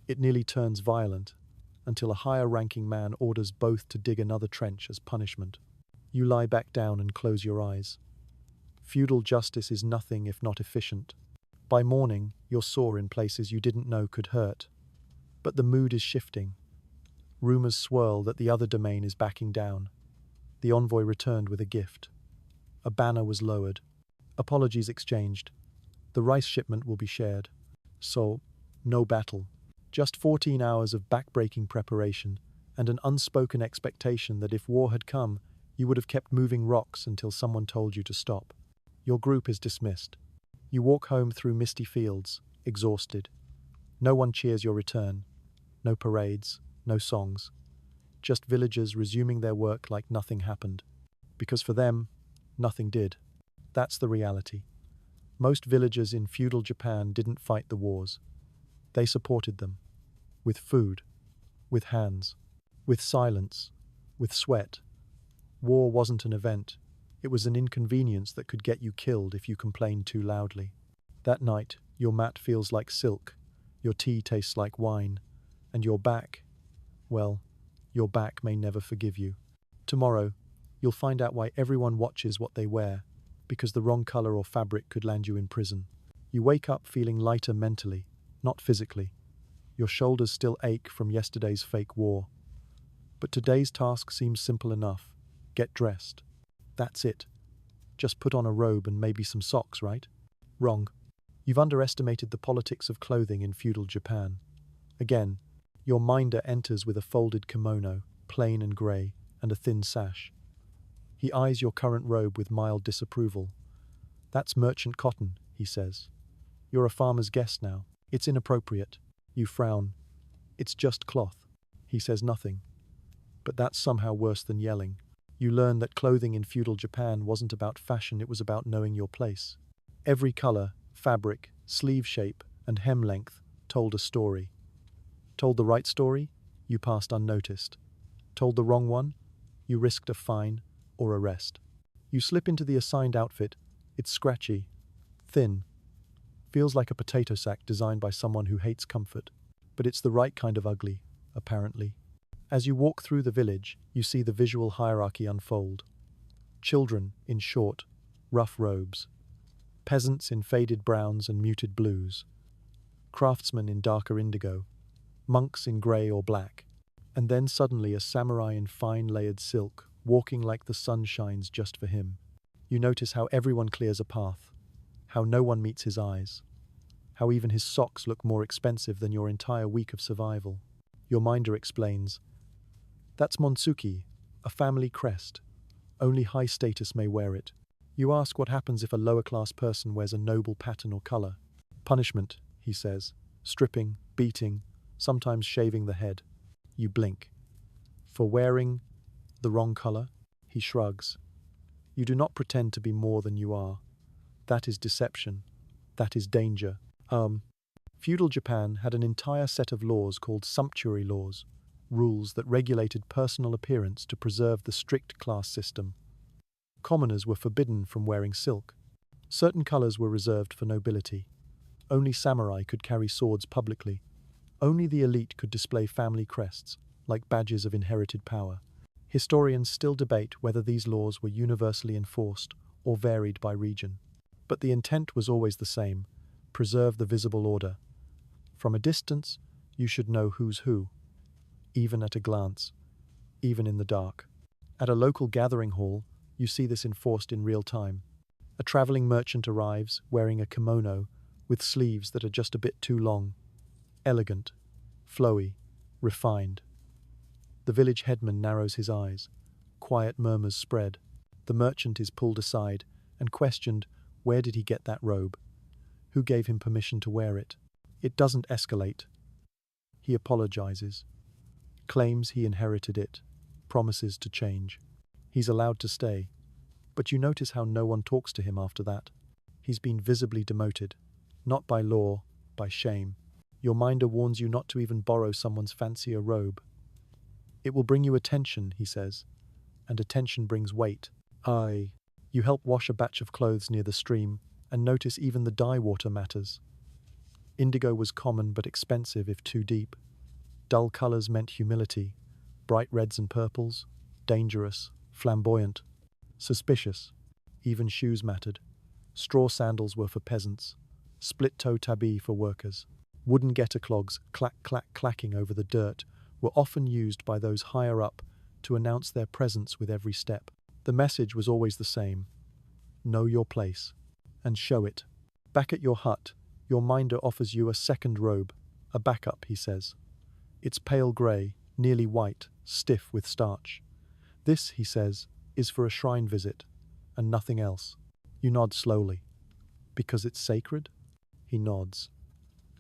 It nearly turns violent, until a higher-ranking man orders both to dig another trench as punishment. You lie back down and close your eyes. Feudal justice is nothing if not efficient. By morning, you're sore in places you didn't know could hurt. But the mood is shifting. Rumors swirl that the other domain is backing down. The envoy returned with a gift. A banner was lowered. Apologies exchanged. The rice shipment will be shared. So, no battle. Just 14 hours of back-breaking preparation and an unspoken expectation that if war had come, you would have kept moving rocks until someone told you to stop. Your group is dismissed. You walk home through misty fields, exhausted. No one cheers your return. No parades, no songs. Just villagers resuming their work like nothing happened. Because for them, nothing did. That's the reality. Most villagers in feudal Japan didn't fight the wars. They supported them. With food. With hands. With silence. With sweat. War wasn't an event. It was an inconvenience that could get you killed if you complained too loudly. That night, your mat feels like silk, your tea tastes like wine, and your back, well, your back may never forgive you. Tomorrow, you'll find out why everyone watches what they wear, because the wrong color or fabric could land you in prison. You wake up feeling lighter mentally, not physically. Your shoulders still ache from yesterday's fake war. But today's task seems simple enough. Get dressed. That's it. Just put on a robe and maybe some socks, right? Wrong. You've underestimated the politics of clothing in feudal Japan. Again, your minder enters with a folded kimono, plain and grey, and a thin sash. He eyes your current robe with mild disapproval. "That's merchant cotton," he says. "You're a farmer's guest now. It's inappropriate." You frown. "It's just cloth." He says nothing. But that's somehow worse than yelling. You learn that clothing in feudal Japan wasn't about fashion, it was about knowing your place. Every color, fabric, sleeve shape, and hem length told a story. Told the right story, you passed unnoticed. Told the wrong one, you risked a fine or arrest. You slip into the assigned outfit, it's scratchy, thin, feels like a potato sack designed by someone who hates comfort. But it's the right kind of ugly, apparently. As you walk through the village, you see the visual hierarchy unfold. Children in short, rough robes. Peasants in faded browns and muted blues. Craftsmen in darker indigo. Monks in grey or black. And then suddenly a samurai in fine layered silk, walking like the sun shines just for him. You notice how everyone clears a path, how no one meets his eyes, how even his socks look more expensive than your entire week of survival. Your minder explains, "That's Monsuki, a family crest. Only high status may wear it." You ask what happens if a lower class person wears a noble pattern or color. "Punishment," he says, "stripping, beating, sometimes shaving the head." You blink. "For wearing the wrong color?" He shrugs. "You do not pretend to be more than you are. That is deception. That is danger." Feudal Japan had an entire set of laws called sumptuary laws, rules that regulated personal appearance to preserve the strict class system. Commoners were forbidden from wearing silk. Certain colors were reserved for nobility. Only samurai could carry swords publicly. Only the elite could display family crests, like badges of inherited power. Historians still debate whether these laws were universally enforced or varied by region. But the intent was always the same: preserve the visible order. From a distance, you should know who's who, even at a glance, even in the dark. At a local gathering hall, you see this enforced in real time. A traveling merchant arrives, wearing a kimono, with sleeves that are just a bit too long. Elegant, flowy, refined. The village headman narrows his eyes. Quiet murmurs spread. The merchant is pulled aside and questioned, where did he get that robe? Who gave him permission to wear it? It doesn't escalate. He apologizes, claims he inherited it, promises to change. He's allowed to stay, but you notice how no one talks to him after that. He's been visibly demoted, not by law, by shame. Your minder warns you not to even borrow someone's fancier robe. "It will bring you attention," he says, "and attention brings weight." You help wash a batch of clothes near the stream and notice even the dye water matters. Indigo was common but expensive if too deep. Dull colors meant humility. Bright reds and purples, dangerous, flamboyant, suspicious. Even shoes mattered. Straw sandals were for peasants. Split-toe tabi for workers. Wooden getter clogs, clacking over the dirt, were often used by those higher up to announce their presence with every step. The message was always the same: know your place, and show it. Back at your hut, your minder offers you a second robe, a backup, he says. It's pale grey, nearly white, stiff with starch. This, he says, is for a shrine visit, and nothing else. You nod slowly. Because it's sacred? He nods.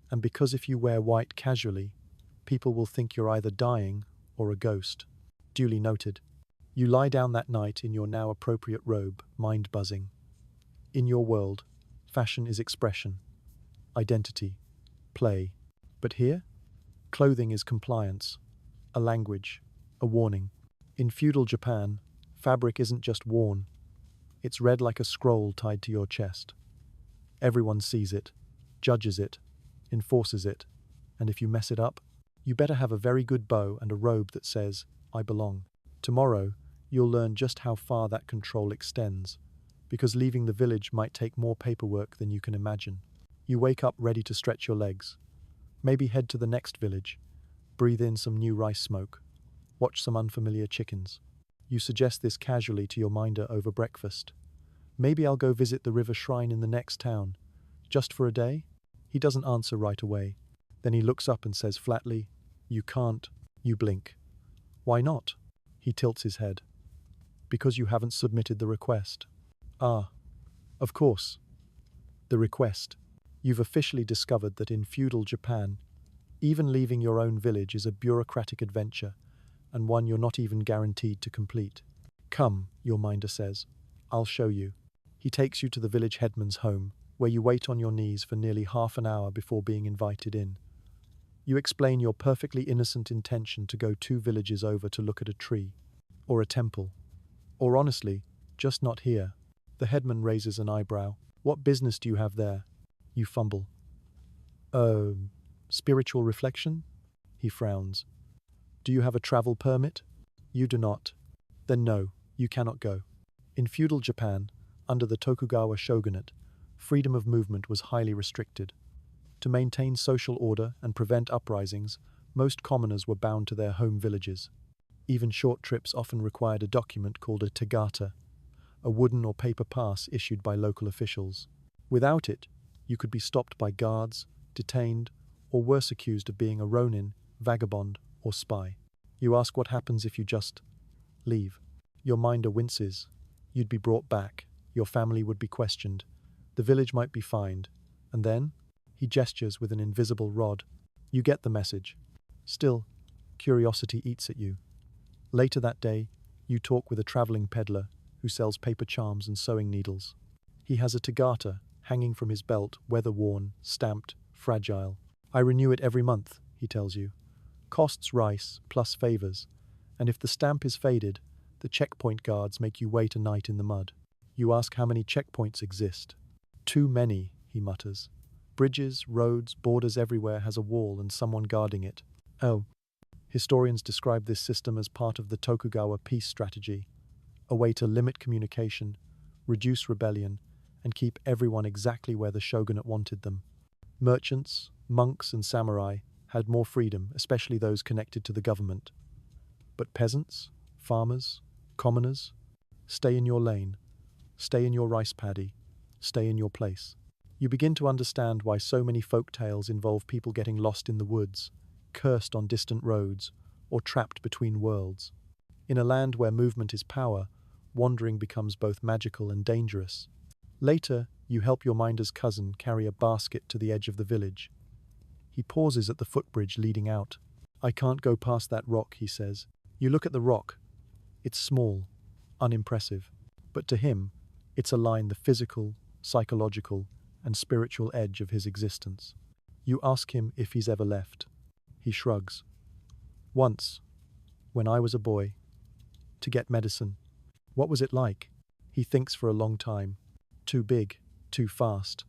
And because if you wear white casually, people will think you're either dying or a ghost. Duly noted. You lie down that night in your now appropriate robe, mind buzzing. In your world, fashion is expression, identity, play. But here, clothing is compliance, a language, a warning. In feudal Japan, fabric isn't just worn. It's read like a scroll tied to your chest. Everyone sees it, judges it, enforces it, and if you mess it up, you better have a very good bow and a robe that says, "I belong." Tomorrow, you'll learn just how far that control extends, because leaving the village might take more paperwork than you can imagine. You wake up ready to stretch your legs. Maybe head to the next village, breathe in some new rice smoke, watch some unfamiliar chickens. You suggest this casually to your minder over breakfast. Maybe I'll go visit the river shrine in the next town, just for a day? He doesn't answer right away. Then he looks up and says flatly, "You can't." You blink. "Why not?" He tilts his head. "Because you haven't submitted the request." "Ah, of course. The request. You've officially discovered that in feudal Japan, even leaving your own village is a bureaucratic adventure, and one you're not even guaranteed to complete. Come, your minder says. I'll show you. He takes you to the village headman's home, where you wait on your knees for nearly half an hour before being invited in. You explain your perfectly innocent intention to go 2 villages over to look at a tree, or a temple, or honestly, just not here. The headman raises an eyebrow. What business do you have there? You fumble. Oh, spiritual reflection? He frowns. Do you have a travel permit? You do not. Then no, you cannot go. In feudal Japan, under the Tokugawa shogunate, freedom of movement was highly restricted. To maintain social order and prevent uprisings, most commoners were bound to their home villages. Even short trips often required a document called a tagata, a wooden or paper pass issued by local officials. Without it, you could be stopped by guards, detained, or worse, accused of being a ronin, vagabond, or spy. You ask what happens if you just leave. Your minder winces. You'd be brought back. Your family would be questioned. The village might be fined. And then, he gestures with an invisible rod. You get the message. Still, curiosity eats at you. Later that day, you talk with a traveling peddler who sells paper charms and sewing needles. He has a tagata hanging from his belt, weather-worn, stamped, fragile. I renew it every month, he tells you. Costs rice, plus favors. And if the stamp is faded, the checkpoint guards make you wait a night in the mud. You ask how many checkpoints exist. Too many, he mutters. Bridges, roads, borders everywhere has a wall and someone guarding it. Oh. Historians describe this system as part of the Tokugawa peace strategy, a way to limit communication, reduce rebellion, and keep everyone exactly where the shogunate wanted them. Merchants, monks, and samurai had more freedom, especially those connected to the government. But peasants, farmers, commoners, stay in your lane, stay in your rice paddy, stay in your place. You begin to understand why so many folk tales involve people getting lost in the woods, cursed on distant roads, or trapped between worlds. In a land where movement is power, wandering becomes both magical and dangerous. Later, you help your minder's cousin carry a basket to the edge of the village. He pauses at the footbridge leading out. I can't go past that rock, he says. You look at the rock. It's small, unimpressive. But to him, it's a line the physical, psychological, and spiritual edge of his existence. You ask him if he's ever left. He shrugs. Once, when I was a boy, to get medicine. What was it like? He thinks for a long time. Too big, too fast.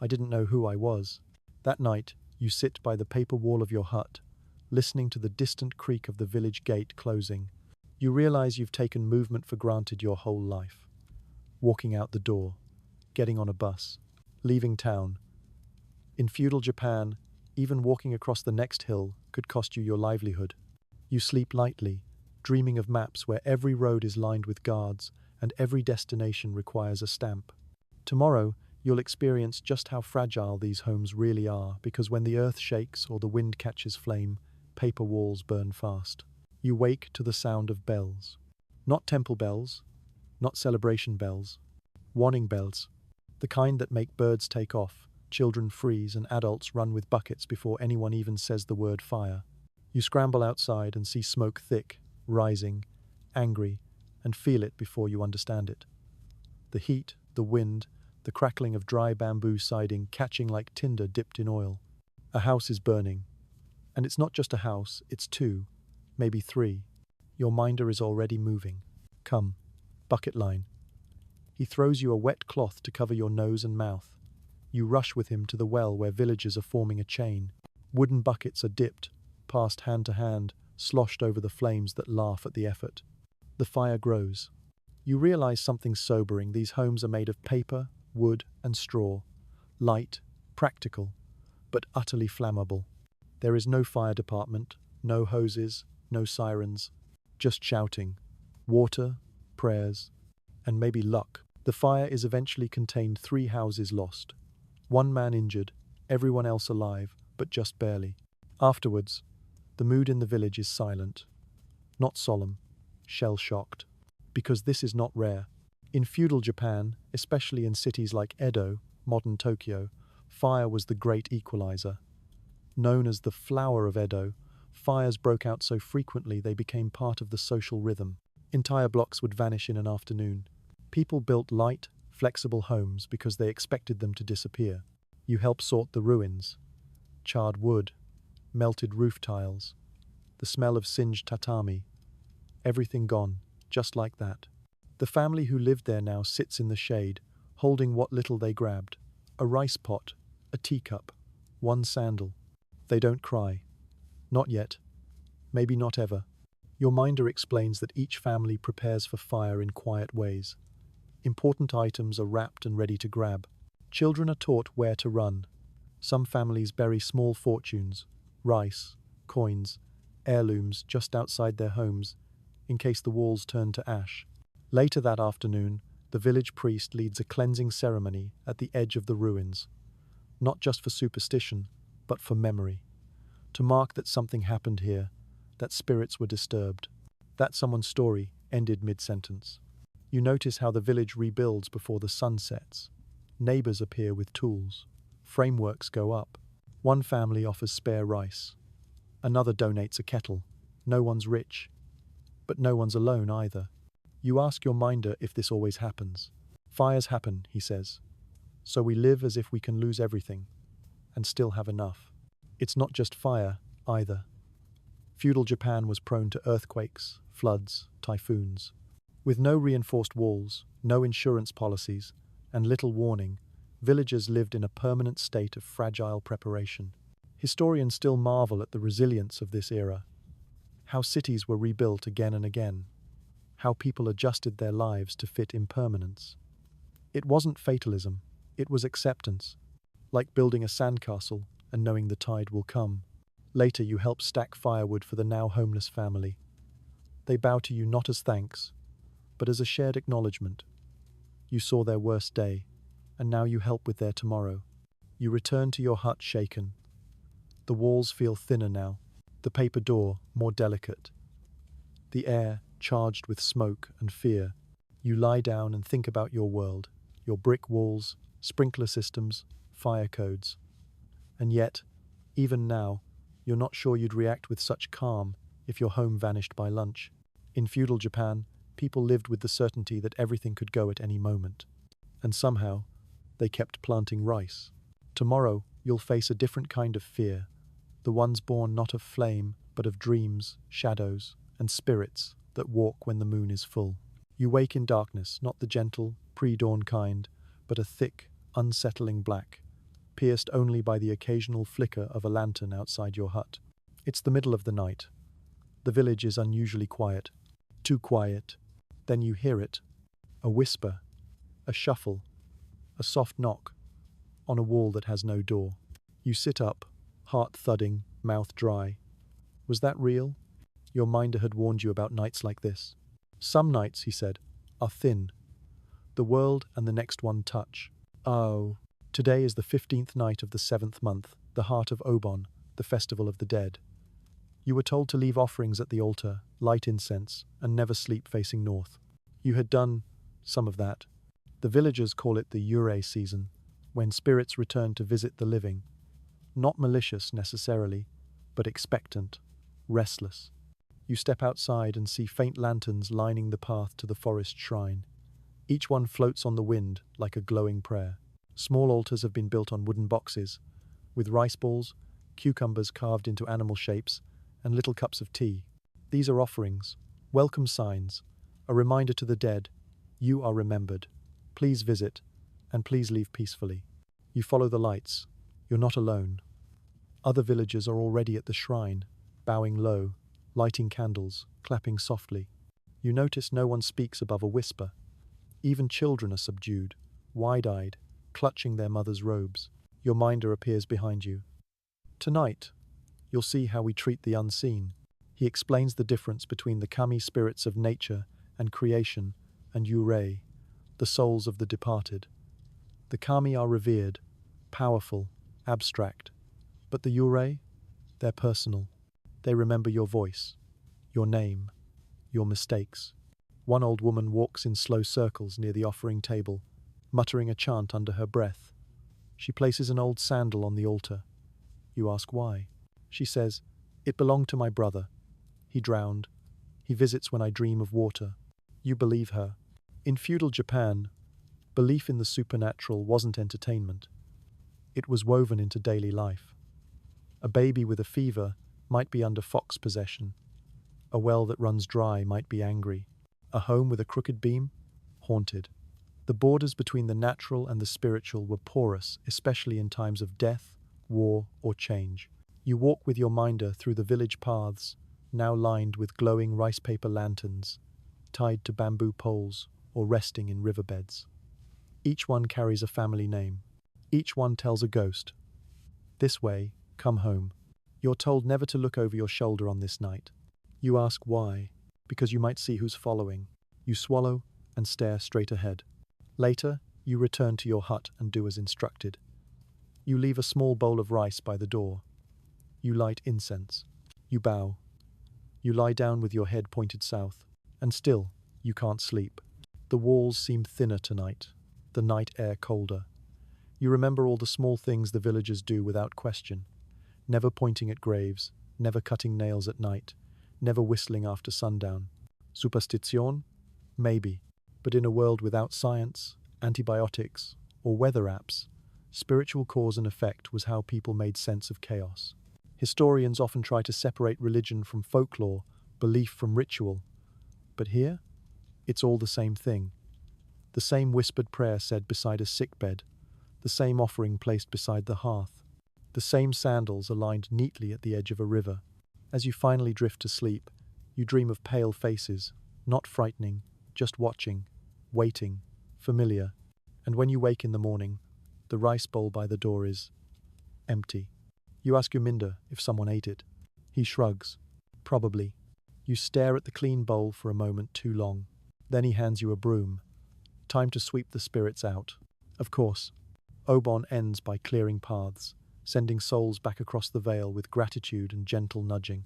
I didn't know who I was. That night, you sit by the paper wall of your hut, listening to the distant creak of the village gate closing. You realize you've taken movement for granted your whole life. Walking out the door, getting on a bus, leaving town. In feudal Japan, even walking across the next hill could cost you your livelihood. You sleep lightly, dreaming of maps where every road is lined with guards and every destination requires a stamp. Tomorrow, you'll experience just how fragile these homes really are, because when the earth shakes or the wind catches flame, paper walls burn fast. You wake to the sound of bells. Not temple bells, not celebration bells, warning bells, the kind that make birds take off, children freeze, and adults run with buckets before anyone even says the word fire. You scramble outside and see smoke thick, rising, angry, and feel it before you understand it. The heat, the wind, the crackling of dry bamboo siding catching like tinder dipped in oil. A house is burning. And it's not just a house, it's 2, maybe 3. Your minder is already moving. Come, bucket line. He throws you a wet cloth to cover your nose and mouth. You rush with him to the well where villagers are forming a chain. Wooden buckets are dipped, passed hand to hand, sloshed over the flames that laugh at the effort. The fire grows. You realize something sobering. These homes are made of paper, wood, and straw. Light, practical, but utterly flammable. There is no fire department, no hoses, no sirens, just shouting, water, prayers, and maybe luck. The fire is eventually contained. 3 houses lost. 1 man injured, everyone else alive, but just barely. Afterwards, the mood in the village is silent. Not solemn, shell-shocked. Because this is not rare. In feudal Japan, especially in cities like Edo, modern Tokyo, fire was the great equalizer. Known as the flower of Edo, fires broke out so frequently they became part of the social rhythm. Entire blocks would vanish in an afternoon. People built light, flexible homes because they expected them to disappear. You help sort the ruins, charred wood, melted roof tiles, the smell of singed tatami, everything gone, just like that. The family who lived there now sits in the shade, holding what little they grabbed, a rice pot, a teacup, one sandal. They don't cry. Not yet. Maybe not ever. Your minder explains that each family prepares for fire in quiet ways. Important items are wrapped and ready to grab. Children are taught where to run. Some families bury small fortunes, rice, coins, heirlooms just outside their homes, in case the walls turn to ash. Later that afternoon, the village priest leads a cleansing ceremony at the edge of the ruins, not just for superstition, but for memory, to mark that something happened here, that spirits were disturbed, that someone's story ended mid-sentence. You notice how the village rebuilds before the sun sets. Neighbors appear with tools. Frameworks go up. One family offers spare rice. Another donates a kettle. No one's rich. But no one's alone either. You ask your minder if this always happens. Fires happen, he says. So we live as if we can lose everything, and still have enough. It's not just fire, either. Feudal Japan was prone to earthquakes, floods, typhoons. With no reinforced walls, no insurance policies, and little warning, villagers lived in a permanent state of fragile preparation. Historians still marvel at the resilience of this era. How cities were rebuilt again and again. How people adjusted their lives to fit impermanence. It wasn't fatalism, it was acceptance. Like building a sandcastle and knowing the tide will come. Later you help stack firewood for the now homeless family. They bow to you not as thanks, but as a shared acknowledgement. You saw their worst day, and now you help with their tomorrow. You return to your hut shaken. The walls feel thinner now, the paper door more delicate. The air charged with smoke and fear. You lie down and think about your world, your brick walls, sprinkler systems, fire codes. And yet, even now, you're not sure you'd react with such calm if your home vanished by lunch. In feudal Japan, people lived with the certainty that everything could go at any moment. And somehow, they kept planting rice. Tomorrow, you'll face a different kind of fear, the ones born not of flame, but of dreams, shadows, and spirits that walk when the moon is full. You wake in darkness, not the gentle, pre-dawn kind, but a thick, unsettling black, pierced only by the occasional flicker of a lantern outside your hut. It's the middle of the night. The village is unusually quiet. Too quiet. Then you hear it. A whisper. A shuffle. A soft knock. On a wall that has no door. You sit up, heart thudding, mouth dry. Was that real? Your minder had warned you about nights like this. Some nights, he said, are thin. The world and the next one touch. Oh. Today is the 15th night of the 7th month, the heart of Obon, the festival of the dead. You were told to leave offerings at the altar, light incense, and never sleep facing north. You had done some of that. The villagers call it the Yurei season, when spirits return to visit the living. Not malicious necessarily, but expectant, restless. You step outside and see faint lanterns lining the path to the forest shrine. Each one floats on the wind like a glowing prayer. Small altars have been built on wooden boxes, with rice balls, cucumbers carved into animal shapes, and little cups of tea. These are offerings, welcome signs, a reminder to the dead, you are remembered. Please visit, and please leave peacefully. You follow the lights. You're not alone. Other villagers are already at the shrine, bowing low, lighting candles, clapping softly. You notice no one speaks above a whisper. Even children are subdued, wide-eyed, clutching their mother's robes. Your minder appears behind you. Tonight, you'll see how we treat the unseen. He explains the difference between the kami spirits of nature and creation and yurei, the souls of the departed. The kami are revered, powerful, abstract. But the yurei, they're personal. They remember your voice, your name, your mistakes. One old woman walks in slow circles near the offering table, muttering a chant under her breath. She places an old sandal on the altar. You ask why. She says, "It belonged to my brother. He drowned. He visits when I dream of water." You believe her. In feudal Japan, Belief in the supernatural wasn't entertainment. It was woven into daily life. A baby with a fever might be under fox possession. A well that runs dry might be angry. A home with a crooked beam? Haunted. The borders between the natural and the spiritual were porous, especially in times of death, war, or change. You walk with your minder through the village paths, now lined with glowing rice paper lanterns, tied to bamboo poles or resting in riverbeds. Each one carries a family name. Each one tells a ghost. This way, come home. You're told never to look over your shoulder on this night. You ask why, because you might see who's following. You swallow and stare straight ahead. Later, you return to your hut and do as instructed. You leave a small bowl of rice by the door. You light incense. You bow. You lie down with your head pointed south. And still, you can't sleep. The walls seem thinner tonight, the night air colder. You remember all the small things the villagers do without question. Never pointing at graves, never cutting nails at night, never whistling after sundown. Superstition? Maybe. But in a world without science, antibiotics, or weather apps, spiritual cause and effect was how people made sense of chaos. Historians often try to separate religion from folklore, belief from ritual. But here, it's all the same thing. The same whispered prayer said beside a sickbed, the same offering placed beside the hearth, the same sandals aligned neatly at the edge of a river. As you finally drift to sleep, you dream of pale faces, not frightening, just watching, waiting, familiar. And when you wake in the morning, the rice bowl by the door is empty. You ask your minder if someone ate it. He shrugs. Probably. You stare at the clean bowl for a moment too long. Then he hands you a broom. Time to sweep the spirits out. Of course, Obon ends by clearing paths, sending souls back across the veil with gratitude and gentle nudging.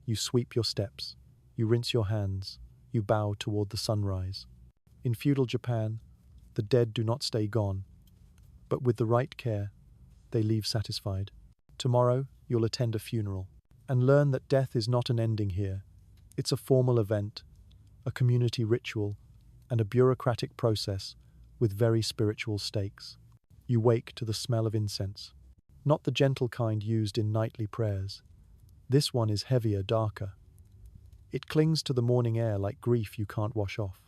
You sweep your steps. You rinse your hands. You bow toward the sunrise. In feudal Japan, the dead do not stay gone, but with the right care, they leave satisfied. Tomorrow, you'll attend a funeral and learn that death is not an ending here. It's a formal event, a community ritual, and a bureaucratic process with very spiritual stakes. You wake to the smell of incense, not the gentle kind used in nightly prayers. This one is heavier, darker. It clings to the morning air like grief you can't wash off.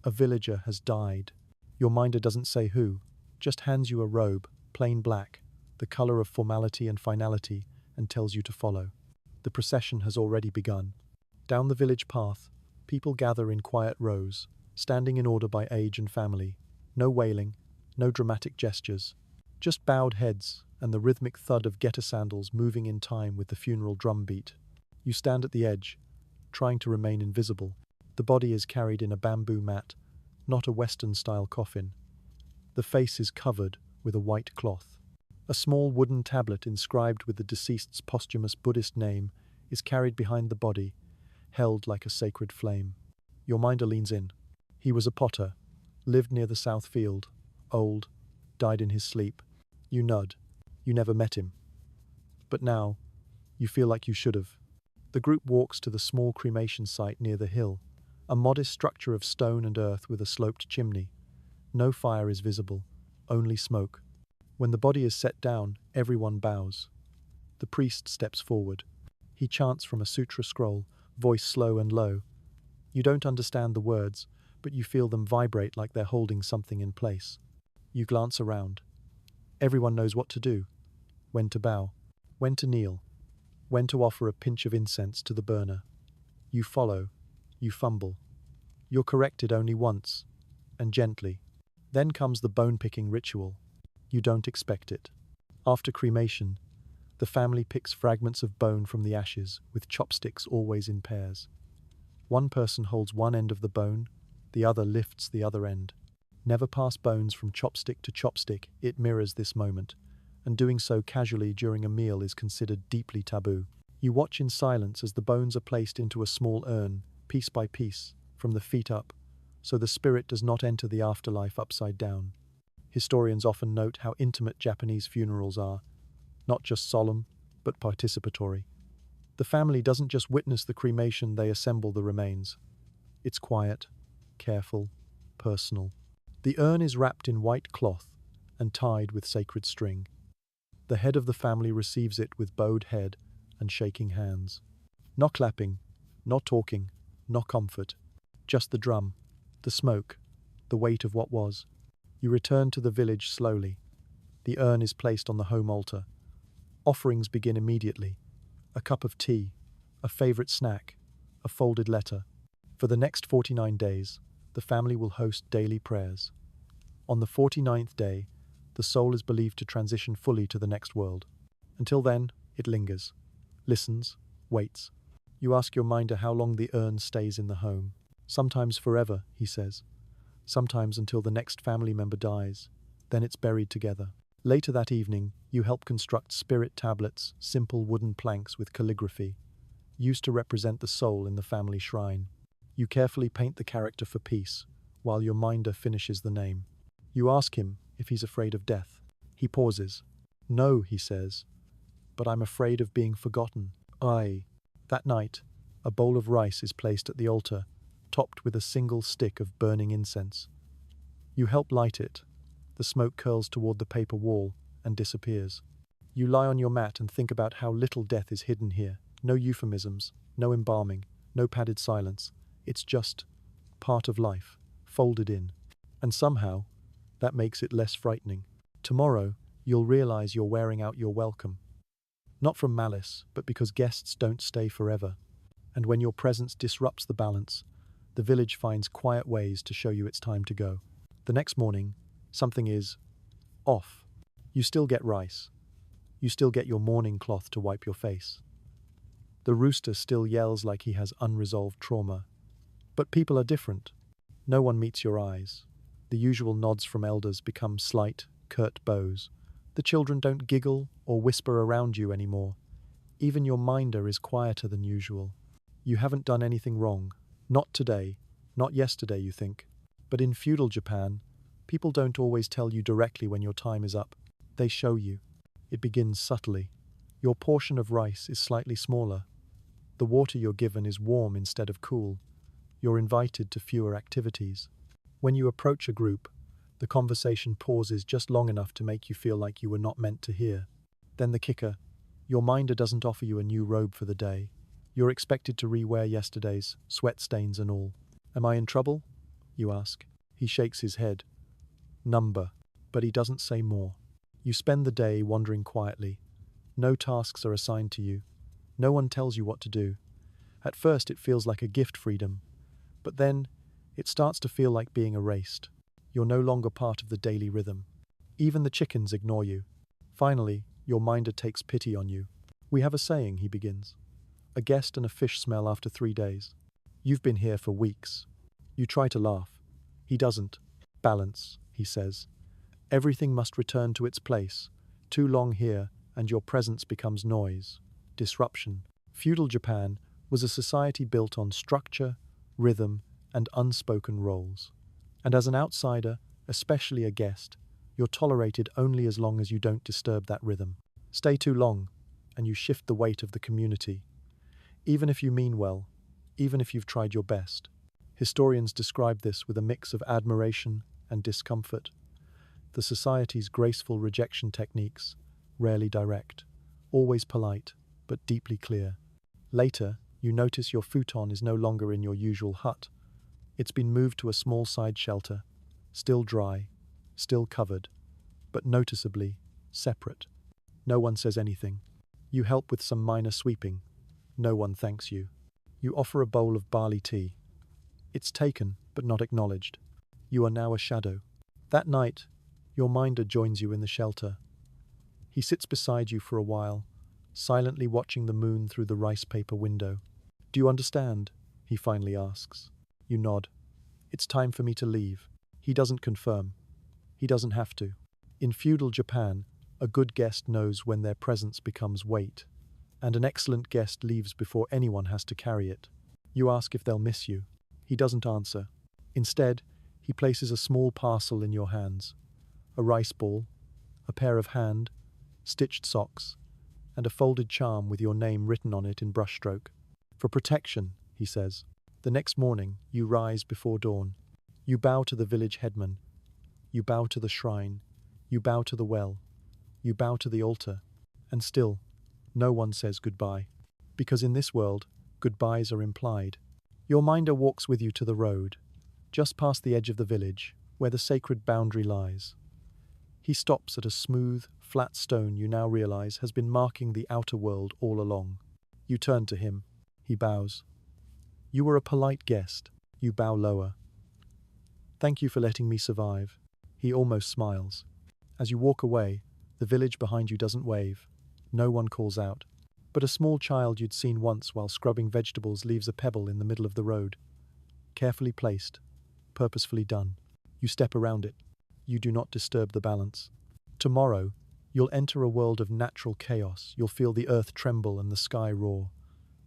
A villager has died. Your minder doesn't say who, just hands you a robe, plain black, the color of formality and finality, and tells you to follow. The procession has already begun. Down the village path, people gather in quiet rows, standing in order by age and family. No wailing, no dramatic gestures, just bowed heads and the rhythmic thud of getter sandals moving in time with the funeral drum beat. You stand at the edge, trying to remain invisible. The body is carried in a bamboo mat, not a Western-style coffin. The face is covered with a white cloth. A small wooden tablet inscribed with the deceased's posthumous Buddhist name is carried behind the body, held like a sacred flame. Your minder leans in. He was a potter, lived near the south field, old, died in his sleep. You nod. You never met him. But now, you feel like you should have. The group walks to the small cremation site near the hill, a modest structure of stone and earth with a sloped chimney. No fire is visible, only smoke. When the body is set down, everyone bows. The priest steps forward. He chants from a sutra scroll, voice slow and low. You don't understand the words, but you feel them vibrate like they're holding something in place. You glance around. Everyone knows what to do, when to bow, when to kneel, when to offer a pinch of incense to the burner. You follow, you fumble. You're corrected only once, and gently. Then comes the bone-picking ritual. You don't expect it. After cremation, the family picks fragments of bone from the ashes, with chopsticks always in pairs. One person holds one end of the bone, the other lifts the other end. Never pass bones from chopstick to chopstick, it mirrors this moment, and doing so casually during a meal is considered deeply taboo. You watch in silence as the bones are placed into a small urn, piece by piece, from the feet up, so the spirit does not enter the afterlife upside down. Historians often note how intimate Japanese funerals are, not just solemn, but participatory. The family doesn't just witness the cremation, they assemble the remains. It's quiet, careful, personal. The urn is wrapped in white cloth and tied with sacred string. The head of the family receives it with bowed head and shaking hands. Not clapping, not talking, not comfort. Just the drum, the smoke, the weight of what was. You return to the village slowly. The urn is placed on the home altar. Offerings begin immediately. A cup of tea, a favorite snack, a folded letter. For the next 49 days, the family will host daily prayers. On the 49th day, the soul is believed to transition fully to the next world. Until then, it lingers, listens, waits. You ask your minder how long the urn stays in the home. Sometimes forever, he says. Sometimes until the next family member dies. Then it's buried together. Later that evening, you help construct spirit tablets, simple wooden planks with calligraphy, used to represent the soul in the family shrine. You carefully paint the character for peace, while your minder finishes the name. You ask him if he's afraid of death. He pauses. No, he says, but I'm afraid of being forgotten. That night, a bowl of rice is placed at the altar, topped with a single stick of burning incense. You help light it. The smoke curls toward the paper wall and disappears. You lie on your mat and think about how little death is hidden here. No euphemisms, no embalming, no padded silence. It's just part of life, folded in. And somehow, that makes it less frightening. Tomorrow, you'll realize you're wearing out your welcome. Not from malice, but because guests don't stay forever. And when your presence disrupts the balance, the village finds quiet ways to show you it's time to go. The next morning, something is off. You still get rice. You still get your morning cloth to wipe your face. The rooster still yells like he has unresolved trauma. But people are different. No one meets your eyes. The usual nods from elders become slight, curt bows. The children don't giggle or whisper around you anymore. Even your minder is quieter than usual. You haven't done anything wrong. Not today, not yesterday, you think. But in feudal Japan, people don't always tell you directly when your time is up. They show you. It begins subtly. Your portion of rice is slightly smaller. The water you're given is warm instead of cool. You're invited to fewer activities. When you approach a group, the conversation pauses just long enough to make you feel like you were not meant to hear. Then the kicker, your minder doesn't offer you a new robe for the day. You're expected to re-wear yesterday's, sweat stains and all. Am I in trouble? You ask. He shakes his head. Number. But he doesn't say more. You spend the day wandering quietly. No tasks are assigned to you. No one tells you what to do. At first it feels like a gift freedom. But then, it starts to feel like being erased. You're no longer part of the daily rhythm. Even the chickens ignore you. Finally, your minder takes pity on you. We have a saying, he begins. A guest and a fish smell after 3 days. You've been here for weeks. You try to laugh. He doesn't. Balance, he says. Everything must return to its place. Too long here, and your presence becomes noise. Disruption. Feudal Japan was a society built on structure, rhythm, and unspoken roles. And as an outsider, especially a guest, you're tolerated only as long as you don't disturb that rhythm. Stay too long, and you shift the weight of the community. Even if you mean well, even if you've tried your best. Historians describe this with a mix of admiration and discomfort. The society's graceful rejection techniques, rarely direct, always polite, but deeply clear. Later, you notice your futon is no longer in your usual hut. It's been moved to a small side shelter, still dry, still covered, but noticeably separate. No one says anything. You help with some minor sweeping. No one thanks you. You offer a bowl of barley tea. It's taken, but not acknowledged. You are now a shadow. That night, your minder joins you in the shelter. He sits beside you for a while, silently watching the moon through the rice paper window. Do you understand? He finally asks. You nod. It's time for me to leave. He doesn't confirm. He doesn't have to. In feudal Japan, a good guest knows when their presence becomes weight, and an excellent guest leaves before anyone has to carry it. You ask if they'll miss you. He doesn't answer. Instead, he places a small parcel in your hands. A rice ball, a pair of stitched socks, and a folded charm with your name written on it in brushstroke. For protection, he says. The next morning, you rise before dawn. You bow to the village headman, You bow to the shrine, you bow to the well, you bow to the altar, and still, no one says goodbye. Because in this world, goodbyes are implied. Your minder walks with you to the road, just past the edge of the village, where the sacred boundary lies. He stops at a smooth, flat stone you now realize has been marking the outer world all along. You turn to him. He bows. You were a polite guest. You bow lower. Thank you for letting me survive. He almost smiles. As you walk away, the village behind you doesn't wave. No one calls out. But a small child you'd seen once while scrubbing vegetables leaves a pebble in the middle of the road. Carefully placed, purposefully done. You step around it. You do not disturb the balance. Tomorrow, you'll enter a world of natural chaos. You'll feel the earth tremble and the sky roar.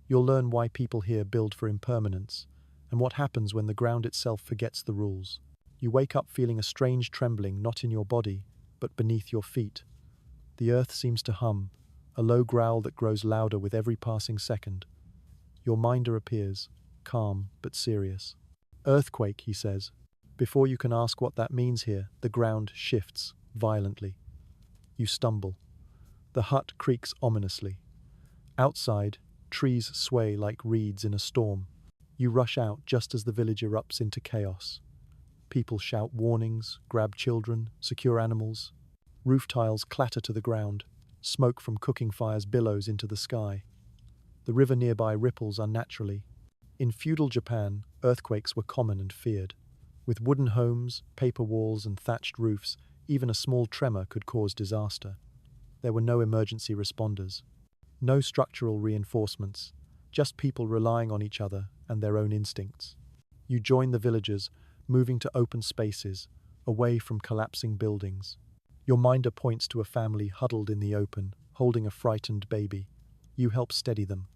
You'll learn why people here build for impermanence, and what happens when the ground itself forgets the rules. You wake up feeling a strange trembling not in your body, but beneath your feet. The earth seems to hum, a low growl that grows louder with every passing second. Your minder appears, calm but serious. Earthquake, he says. Before you can ask what that means here, the ground shifts violently. You stumble. The hut creaks ominously. Outside, trees sway like reeds in a storm. You rush out just as the village erupts into chaos. People shout warnings, grab children, secure animals. Roof tiles clatter to the ground. Smoke from cooking fires billows into the sky. The river nearby ripples unnaturally. In feudal Japan, earthquakes were common and feared. With wooden homes, paper walls, and thatched roofs, even a small tremor could cause disaster. There were no emergency responders. No structural reinforcements, just people relying on each other and their own instincts. You join the villagers, moving to open spaces, away from collapsing buildings. Your minder points to a family huddled in the open, holding a frightened baby. You help steady them.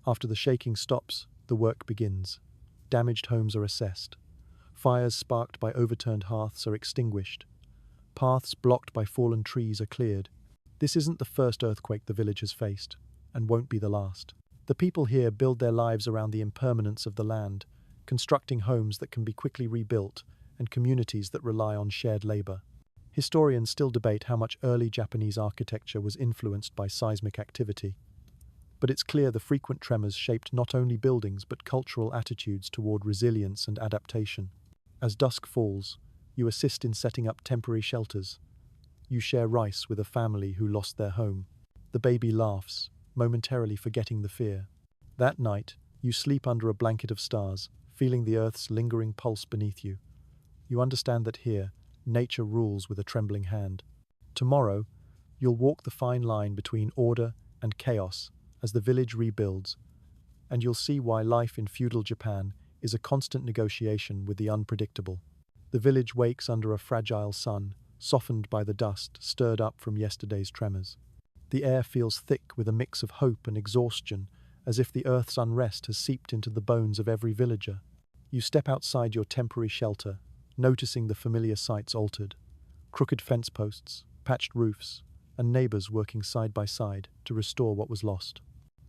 After the shaking stops, the work begins. Damaged homes are assessed. Fires sparked by overturned hearths are extinguished. Paths blocked by fallen trees are cleared. This isn't the first earthquake the village has faced, and won't be the last. The people here build their lives around the impermanence of the land, constructing homes that can be quickly rebuilt and communities that rely on shared labor. Historians still debate how much early Japanese architecture was influenced by seismic activity. But it's clear the frequent tremors shaped not only buildings but cultural attitudes toward resilience and adaptation. As dusk falls, you assist in setting up temporary shelters. You share rice with a family who lost their home. The baby laughs, momentarily forgetting the fear. That night, you sleep under a blanket of stars, feeling the earth's lingering pulse beneath you. You understand that here, nature rules with a trembling hand. Tomorrow, you'll walk the fine line between order and chaos as the village rebuilds, and you'll see why life in feudal Japan is a constant negotiation with the unpredictable. The village wakes under a fragile sun, softened by the dust stirred up from yesterday's tremors. The air feels thick with a mix of hope and exhaustion, as if the earth's unrest has seeped into the bones of every villager. You step outside your temporary shelter, noticing the familiar sights altered. Crooked fence posts, patched roofs, and neighbors working side by side to restore what was lost.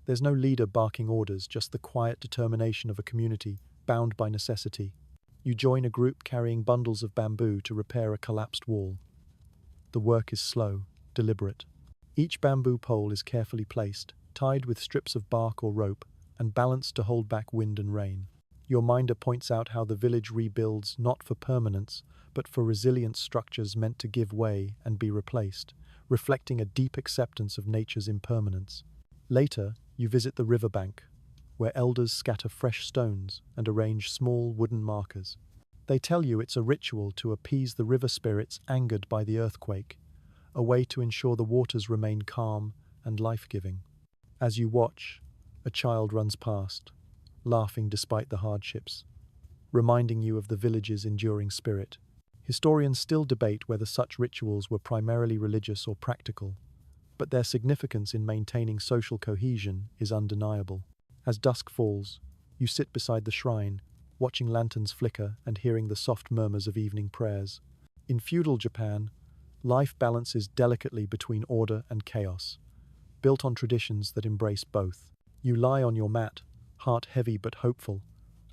There's no leader barking orders, just the quiet determination of a community bound by necessity. You join a group carrying bundles of bamboo to repair a collapsed wall. The work is slow, deliberate. Each bamboo pole is carefully placed, tied with strips of bark or rope, and balanced to hold back wind and rain. Your minder points out how the village rebuilds not for permanence, but for resilient structures meant to give way and be replaced, reflecting a deep acceptance of nature's impermanence. Later, you visit the riverbank, where elders scatter fresh stones and arrange small wooden markers. They tell you it's a ritual to appease the river spirits angered by the earthquake, a way to ensure the waters remain calm and life-giving. As you watch, a child runs past, laughing despite the hardships, reminding you of the village's enduring spirit. Historians still debate whether such rituals were primarily religious or practical, but their significance in maintaining social cohesion is undeniable. As dusk falls, you sit beside the shrine, watching lanterns flicker and hearing the soft murmurs of evening prayers. In feudal Japan, life balances delicately between order and chaos, built on traditions that embrace both. You lie on your mat, heart heavy but hopeful,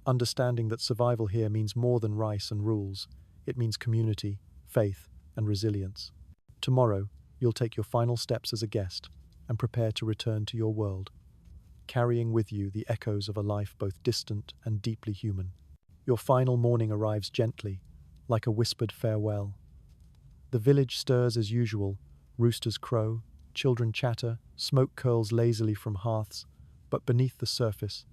understanding that survival here means more than rice and rules. It means community, faith, and resilience. Tomorrow, you'll take your final steps as a guest and prepare to return to your world, carrying with you the echoes of a life both distant and deeply human. Your final morning arrives gently, like a whispered farewell. The village stirs as usual, roosters crow, children chatter, smoke curls lazily from hearths, but beneath the surface,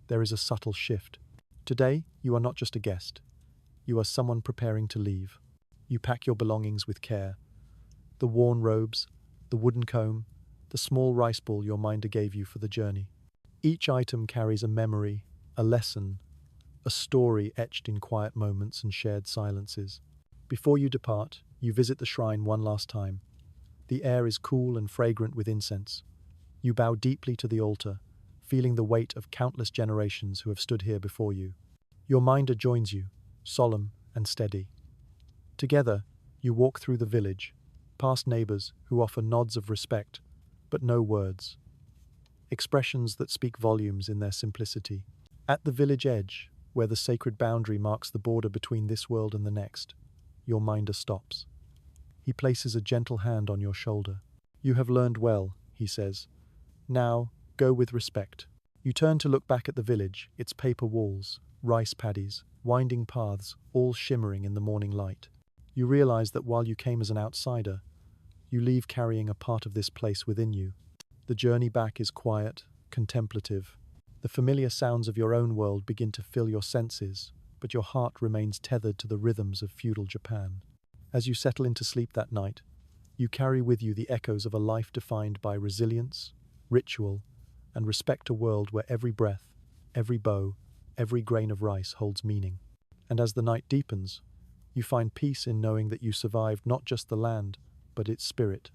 there is a subtle shift. Today, you are not just a guest. You are someone preparing to leave. You pack your belongings with care. The worn robes, the wooden comb, the small rice ball your minder gave you for the journey. Each item carries a memory, a lesson, a story etched in quiet moments and shared silences. Before you depart, you visit the shrine one last time. The air is cool and fragrant with incense. You bow deeply to the altar, feeling the weight of countless generations who have stood here before you. Your minder joins you, solemn and steady. Together, you walk through the village, past neighbors who offer nods of respect, but no words. Expressions that speak volumes in their simplicity. At the village edge, where the sacred boundary marks the border between this world and the next, your minder stops. He places a gentle hand on your shoulder. "You have learned well," he says. "Now, go with respect." You turn to look back at the village, its paper walls, rice paddies, winding paths, all shimmering in the morning light. You realize that while you came as an outsider, you leave carrying a part of this place within you. The journey back is quiet, contemplative. The familiar sounds of your own world begin to fill your senses, but your heart remains tethered to the rhythms of feudal Japan. As you settle into sleep that night, you carry with you the echoes of a life defined by resilience, ritual, and respect, a world where every breath, every bow, every grain of rice holds meaning. And as the night deepens, you find peace in knowing that you survived not just the land, but its spirit.